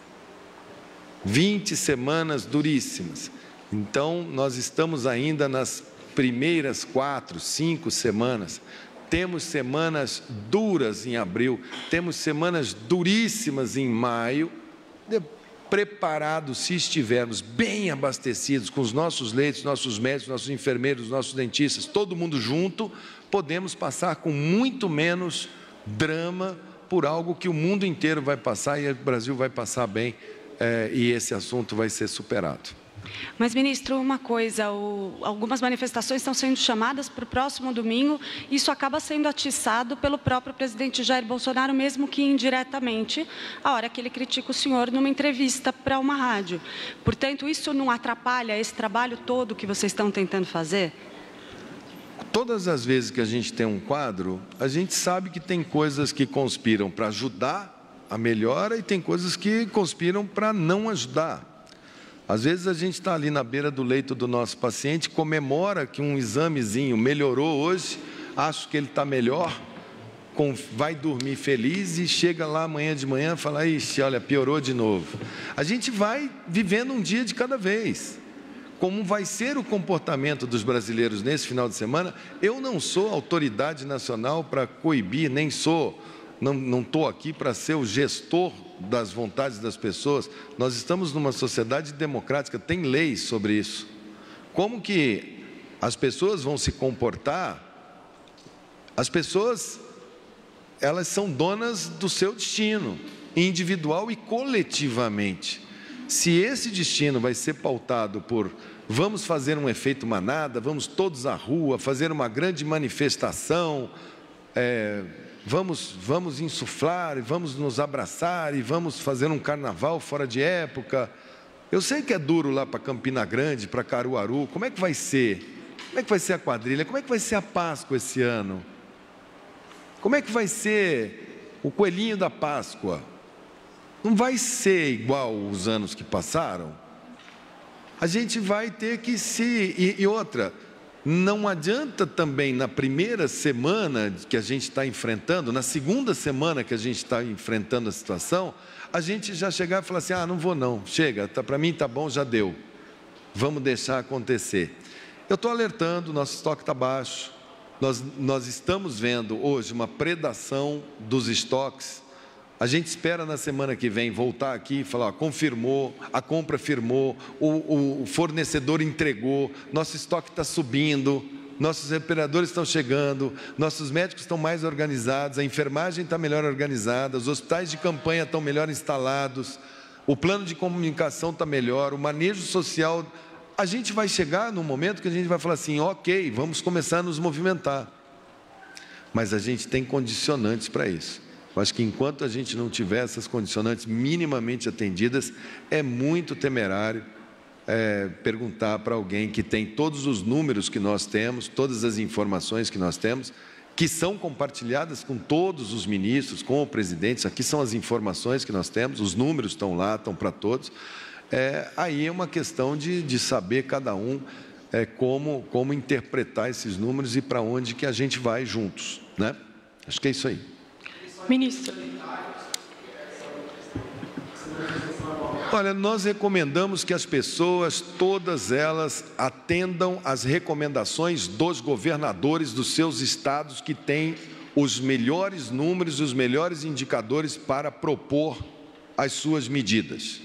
Speaker 5: 20 semanas duríssimas. Então, nós estamos ainda nas primeiras 4, 5 semanas. Temos semanas duras em abril, temos semanas duríssimas em maio. preparados, se estivermos bem abastecidos com os nossos leitos, nossos médicos, nossos enfermeiros, nossos dentistas, todo mundo junto, podemos passar com muito menos drama por algo que o mundo inteiro vai passar e o Brasil vai passar bem, e esse assunto vai ser superado.
Speaker 13: Mas, ministro, uma coisa, algumas manifestações estão sendo chamadas para o próximo domingo, e isso acaba sendo atiçado pelo próprio presidente Jair Bolsonaro, mesmo que indiretamente, a hora que ele critica o senhor numa entrevista para uma rádio. Portanto, isso não atrapalha esse trabalho todo que vocês estão tentando fazer?
Speaker 5: Todas as vezes que a gente tem um quadro, a gente sabe que tem coisas que conspiram para ajudar a melhora e tem coisas que conspiram para não ajudar. Às vezes a gente está ali na beira do leito do nosso paciente, comemora que um examezinho melhorou hoje, acho que ele está melhor, vai dormir feliz e chega lá amanhã de manhã e fala, ixi, olha, piorou de novo. A gente vai vivendo um dia de cada vez. Como vai ser o comportamento dos brasileiros nesse final de semana, eu não sou autoridade nacional para coibir, nem sou, não estou aqui para ser o gestor das vontades das pessoas. Nós estamos numa sociedade democrática, tem leis sobre isso. Como que as pessoas vão se comportar? As pessoas, elas são donas do seu destino, individual e coletivamente. Se esse destino vai ser pautado por vamos fazer um efeito manada, vamos todos à rua, fazer uma grande manifestação, vamos insuflar, vamos nos abraçar e vamos fazer um carnaval fora de época. Eu sei que é duro lá para Campina Grande, para Caruaru. Como é que vai ser? Como é que vai ser a quadrilha? Como é que vai ser a Páscoa esse ano? Como é que vai ser o coelhinho da Páscoa? Não vai ser igual os anos que passaram? A gente vai ter que e outra, não adianta também na primeira semana que a gente está enfrentando, na segunda semana que a gente está enfrentando a situação, a gente já chegar e falar assim, não vou não, chega, para mim está bom, já deu, vamos deixar acontecer. Eu estou alertando, nosso estoque está baixo, nós estamos vendo hoje uma predação dos estoques. A gente espera na semana que vem voltar aqui e falar, confirmou, a compra firmou, o fornecedor entregou, nosso estoque está subindo, nossos respiradores estão chegando, nossos médicos estão mais organizados, a enfermagem está melhor organizada, os hospitais de campanha estão melhor instalados, o plano de comunicação está melhor, o manejo social. A gente vai chegar num momento que a gente vai falar assim, ok, vamos começar a nos movimentar. Mas a gente tem condicionantes para isso. Eu acho que enquanto a gente não tiver essas condicionantes minimamente atendidas, é muito temerário perguntar para alguém que tem todos os números que nós temos, todas as informações que nós temos, que são compartilhadas com todos os ministros, com o presidente. Aqui são as informações que nós temos, os números estão lá, estão para todos. Aí é uma questão de saber cada um como interpretar esses números e para onde que a gente vai juntos, né? Acho que é isso aí.
Speaker 13: Ministro.
Speaker 5: Olha, nós recomendamos que as pessoas, todas elas, atendam às recomendações dos governadores dos seus estados que têm os melhores números e os melhores indicadores para propor as suas medidas.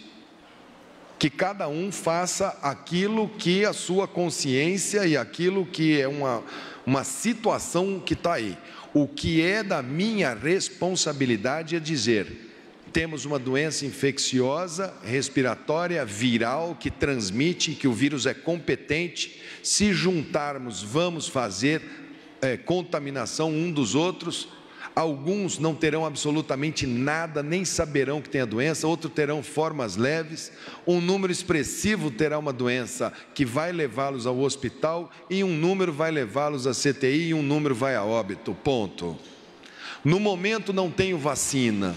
Speaker 5: Que cada um faça aquilo que a sua consciência e aquilo que é uma situação que está aí. O que é da minha responsabilidade é dizer, temos uma doença infecciosa, respiratória, viral, que transmite, que o vírus é competente, se juntarmos vamos fazer contaminação um dos outros, alguns não terão absolutamente nada, nem saberão que tem a doença, outros terão formas leves, um número expressivo terá uma doença que vai levá-los ao hospital e um número vai levá-los à CTI e um número vai a óbito, ponto. No momento não tenho vacina,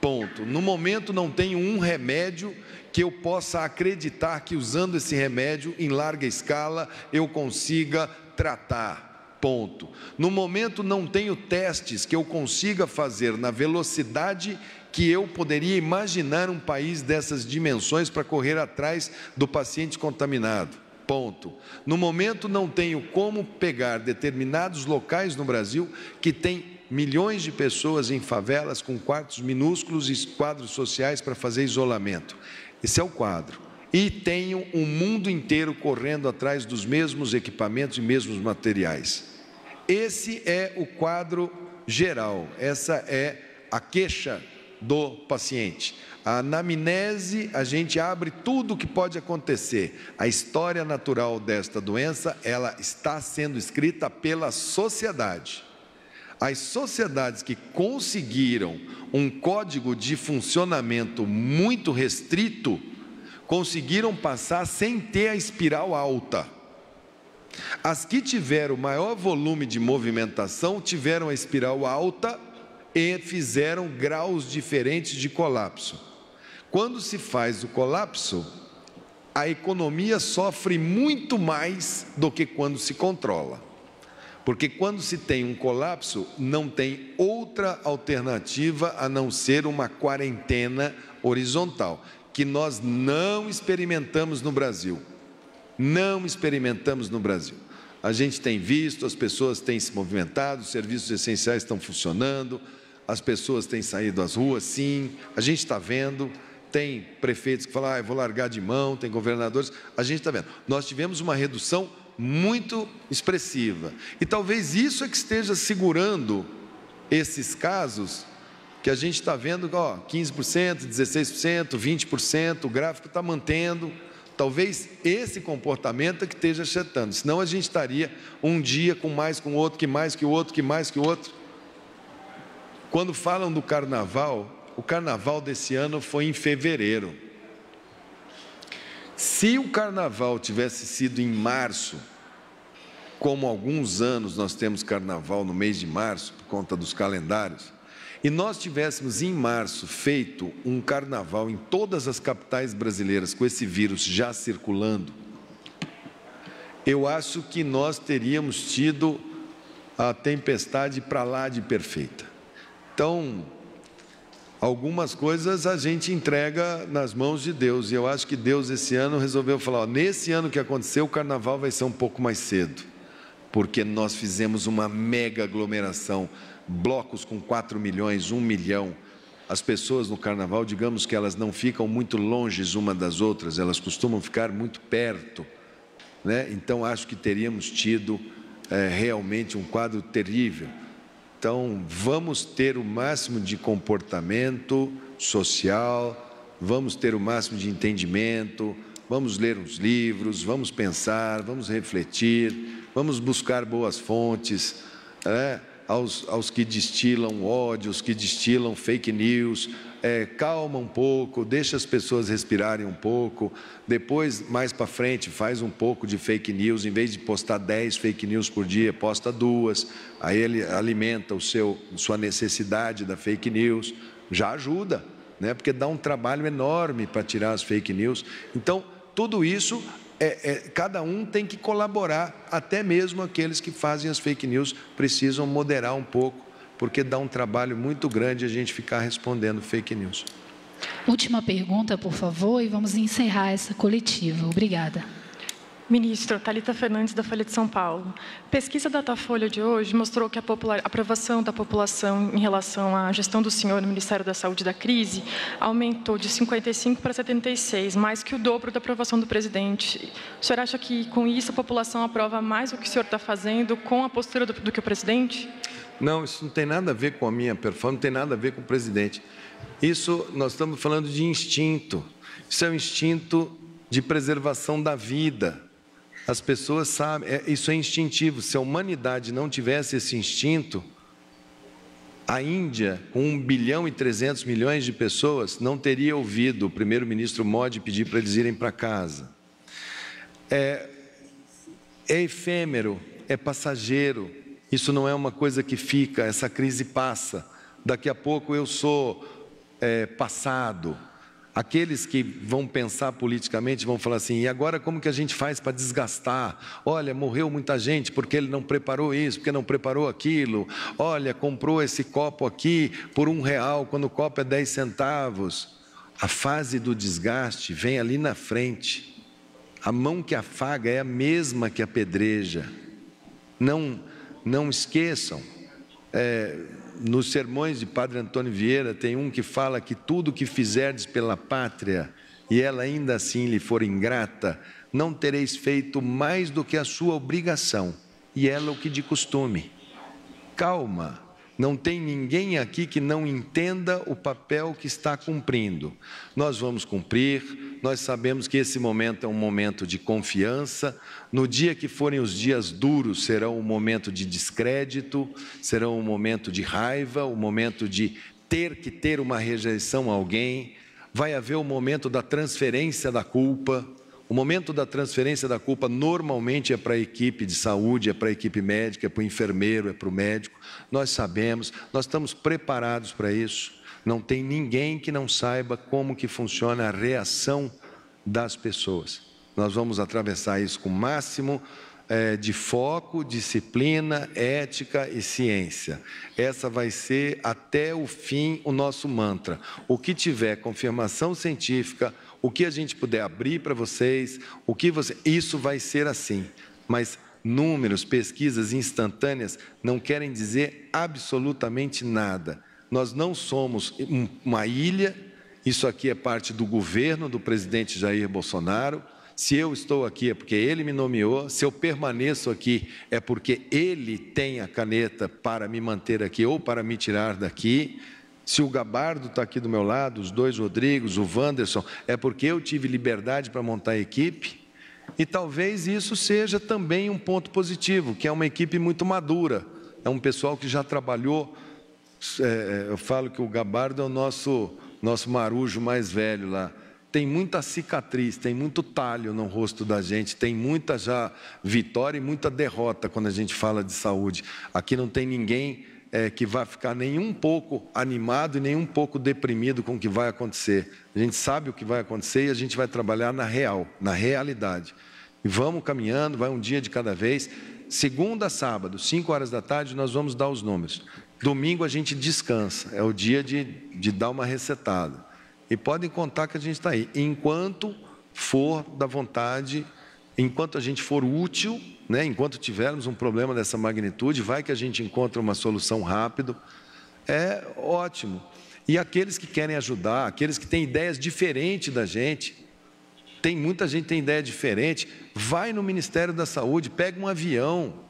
Speaker 5: ponto. No momento não tenho um remédio que eu possa acreditar que usando esse remédio em larga escala eu consiga tratar. Ponto. No momento não tenho testes que eu consiga fazer na velocidade que eu poderia imaginar um país dessas dimensões para correr atrás do paciente contaminado. Ponto. No momento não tenho como pegar determinados locais no Brasil que tem milhões de pessoas em favelas com quartos minúsculos e quadros sociais para fazer isolamento. Esse é o quadro. E tenho um mundo inteiro correndo atrás dos mesmos equipamentos e mesmos materiais. Esse é o quadro geral, essa é a queixa do paciente. A anamnese, a gente abre tudo o que pode acontecer. A história natural desta doença, ela está sendo escrita pela sociedade. As sociedades que conseguiram um código de funcionamento muito restrito, conseguiram passar sem ter a espiral alta. As que tiveram maior volume de movimentação, tiveram a espiral alta e fizeram graus diferentes de colapso. Quando se faz o colapso, a economia sofre muito mais do que quando se controla. Porque quando se tem um colapso, não tem outra alternativa a não ser uma quarentena horizontal, que nós não experimentamos no Brasil. Não experimentamos no Brasil. A gente tem visto, as pessoas têm se movimentado, os serviços essenciais estão funcionando, as pessoas têm saído às ruas, sim, a gente está vendo. Tem prefeitos que falam, eu vou largar de mão, tem governadores, a gente está vendo. Nós tivemos uma redução muito expressiva. E talvez isso é que esteja segurando esses casos que a gente está vendo, 15%, 16%, 20%, o gráfico está mantendo. Talvez esse comportamento é que esteja achatando, senão a gente estaria um dia com mais com o outro, que mais que o outro, que mais que o outro. Quando falam do carnaval, o carnaval desse ano foi em fevereiro. Se o carnaval tivesse sido em março, como alguns anos nós temos carnaval no mês de março, por conta dos calendários, e nós tivéssemos em março feito um carnaval em todas as capitais brasileiras com esse vírus já circulando, eu acho que nós teríamos tido a tempestade para lá de perfeita. Então, algumas coisas a gente entrega nas mãos de Deus, e eu acho que Deus esse ano resolveu falar, nesse ano que aconteceu, o carnaval vai ser um pouco mais cedo, porque nós fizemos uma mega aglomeração, blocos com 4 milhões, 1 milhão, as pessoas no carnaval, digamos que elas não ficam muito longe uma das outras, elas costumam ficar muito perto, né? Então acho que teríamos tido realmente um quadro terrível. Então, vamos ter o máximo de comportamento social, vamos ter o máximo de entendimento, vamos ler uns livros, vamos pensar, vamos refletir, vamos buscar boas fontes, aos que destilam ódio, aos que destilam fake news, calma um pouco, deixa as pessoas respirarem um pouco, depois, mais para frente, faz um pouco de fake news, em vez de postar 10 fake news por dia, posta 2, aí ele alimenta sua necessidade da fake news, já ajuda, né? Porque dá um trabalho enorme para tirar as fake news. Então, tudo isso, cada um tem que colaborar, até mesmo aqueles que fazem as fake news precisam moderar um pouco, porque dá um trabalho muito grande a gente ficar respondendo fake news.
Speaker 6: Última pergunta, por favor, e vamos encerrar essa coletiva. Obrigada.
Speaker 14: Ministro, Thalita Fernandes, da Folha de São Paulo. Pesquisa Datafolha de hoje mostrou que a aprovação da população em relação à gestão do senhor no Ministério da Saúde da crise aumentou de 55 para 76, mais que o dobro da aprovação do presidente. O senhor acha que, com isso, a população aprova mais o que o senhor está fazendo com a postura do que o presidente?
Speaker 5: Não, isso não tem nada a ver com a minha performance, não tem nada a ver com o presidente. Isso, nós estamos falando de instinto. Isso é um instinto de preservação da vida. As pessoas sabem, isso é instintivo. Se a humanidade não tivesse esse instinto, a Índia, com 1 bilhão e 300 milhões de pessoas, não teria ouvido o primeiro-ministro Modi pedir para eles irem para casa. É efêmero, é passageiro. Isso não é uma coisa que fica, essa crise passa. Daqui a pouco eu sou passado. Aqueles que vão pensar politicamente vão falar assim, e agora como que a gente faz para desgastar? Olha, morreu muita gente porque ele não preparou isso, porque não preparou aquilo. Olha, comprou esse copo aqui por R$1, quando o copo é 10 centavos. A fase do desgaste vem ali na frente. A mão que afaga é a mesma que apedreja. Não esqueçam, nos sermões de Padre Antônio Vieira tem um que fala que tudo que fizerdes pela pátria, e ela ainda assim lhe for ingrata, não tereis feito mais do que a sua obrigação, e ela o que de costume. Calma, não tem ninguém aqui que não entenda o papel que está cumprindo. Nós vamos cumprir, nós sabemos que esse momento é um momento de confiança. No dia que forem os dias duros, será um momento de descrédito, será um momento de raiva, um momento de ter que ter uma rejeição a alguém. Vai haver o momento da transferência da culpa. O momento da transferência da culpa normalmente é para a equipe de saúde, é para a equipe médica, é para o enfermeiro, é para o médico. Nós sabemos, nós estamos preparados para isso. Não tem ninguém que não saiba como que funciona a reação das pessoas. Nós vamos atravessar isso com o máximo de foco, disciplina, ética e ciência. Essa vai ser até o fim o nosso mantra. O que tiver confirmação científica, o que a gente puder abrir para vocês, isso vai ser assim. Mas números, pesquisas instantâneas não querem dizer absolutamente nada. Nós não somos uma ilha, isso aqui é parte do governo do presidente Jair Bolsonaro. Se eu estou aqui é porque ele me nomeou, se eu permaneço aqui é porque ele tem a caneta para me manter aqui ou para me tirar daqui. Se o Gabardo está aqui do meu lado, os dois Rodrigos, o Wanderson, é porque eu tive liberdade para montar a equipe. E talvez isso seja também um ponto positivo, que é uma equipe muito madura. É um pessoal que já trabalhou. Eu falo que o Gabardo é o nosso marujo mais velho lá. Tem muita cicatriz, tem muito talho no rosto da gente, tem muita já vitória e muita derrota quando a gente fala de saúde. Aqui não tem ninguém que vai ficar nem um pouco animado e nem um pouco deprimido com o que vai acontecer. A gente sabe o que vai acontecer e a gente vai trabalhar na realidade. E vamos caminhando, vai um dia de cada vez. Segunda a sábado, 5 horas da tarde, nós vamos dar os números. Domingo a gente descansa, é o dia de dar uma resetada. E podem contar que a gente está aí. Enquanto for da vontade, enquanto a gente for útil, né, enquanto tivermos um problema dessa magnitude, vai que a gente encontra uma solução rápido, é ótimo. E aqueles que querem ajudar, aqueles que têm ideias diferentes da gente, tem muita gente que tem ideia diferente, vai no Ministério da Saúde, pega um avião,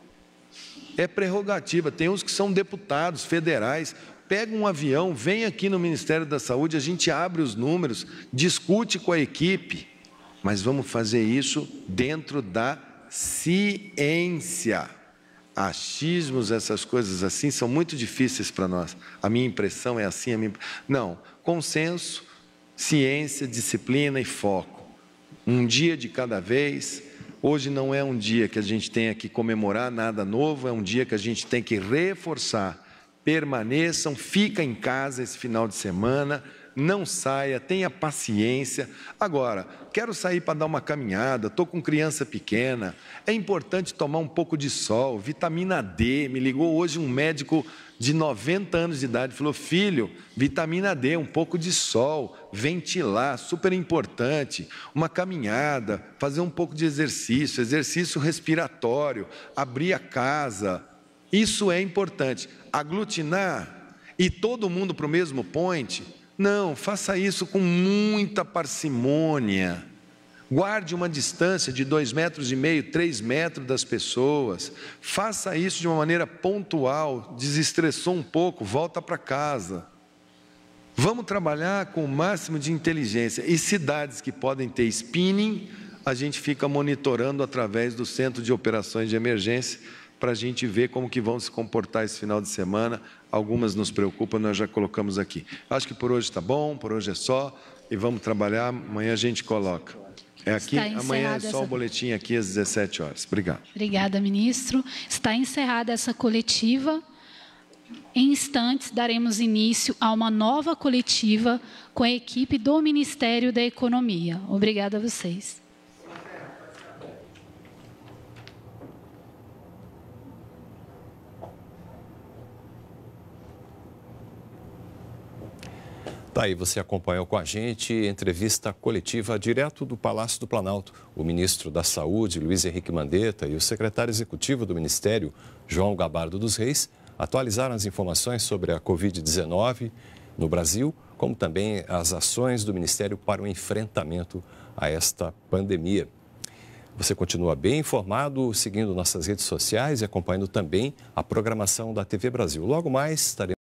Speaker 5: é prerrogativa, tem uns que são deputados federais, pega um avião, vem aqui no Ministério da Saúde, a gente abre os números, discute com a equipe, mas vamos fazer isso dentro da ciência. Achismos, essas coisas assim, são muito difíceis para nós. A minha impressão é assim, não, consenso, ciência, disciplina e foco. Um dia de cada vez. Hoje não é um dia que a gente tenha que comemorar nada novo, é um dia que a gente tem que reforçar. Permaneçam, fica em casa esse final de semana, não saia, tenha paciência. Agora, quero sair para dar uma caminhada, estou com criança pequena, é importante tomar um pouco de sol, vitamina D. Me ligou hoje um médico de 90 anos de idade, falou: filho, vitamina D, um pouco de sol, ventilar, super importante, uma caminhada, fazer um pouco de exercício respiratório, abrir a casa. Isso é importante. Aglutinar e todo mundo para o mesmo point? Não, faça isso com muita parcimônia. Guarde uma distância de 2,5 metros, 3 metros das pessoas. Faça isso de uma maneira pontual. Desestressou um pouco, volta para casa. Vamos trabalhar com o máximo de inteligência. E cidades que podem ter spinning, a gente fica monitorando através do Centro de Operações de Emergência, para a gente ver como que vão se comportar esse final de semana. Algumas nos preocupam, nós já colocamos aqui. Acho que por hoje está bom, por hoje é só, e vamos trabalhar, amanhã a gente coloca. É aqui, amanhã é só o boletim aqui às 17 horas. Obrigado.
Speaker 6: Obrigada, ministro. Está encerrada essa coletiva. Em instantes, daremos início a uma nova coletiva com a equipe do Ministério da Economia. Obrigada a vocês.
Speaker 10: Tá aí, você acompanhou com a gente entrevista coletiva direto do Palácio do Planalto. O ministro da Saúde, Luiz Henrique Mandetta, e o secretário executivo do Ministério, João Gabardo dos Reis, atualizaram as informações sobre a Covid-19 no Brasil. como também as ações do Ministério para o enfrentamento a esta pandemia. Você continua bem informado, seguindo nossas redes sociais e acompanhando também a programação da TV Brasil. Logo mais estaremos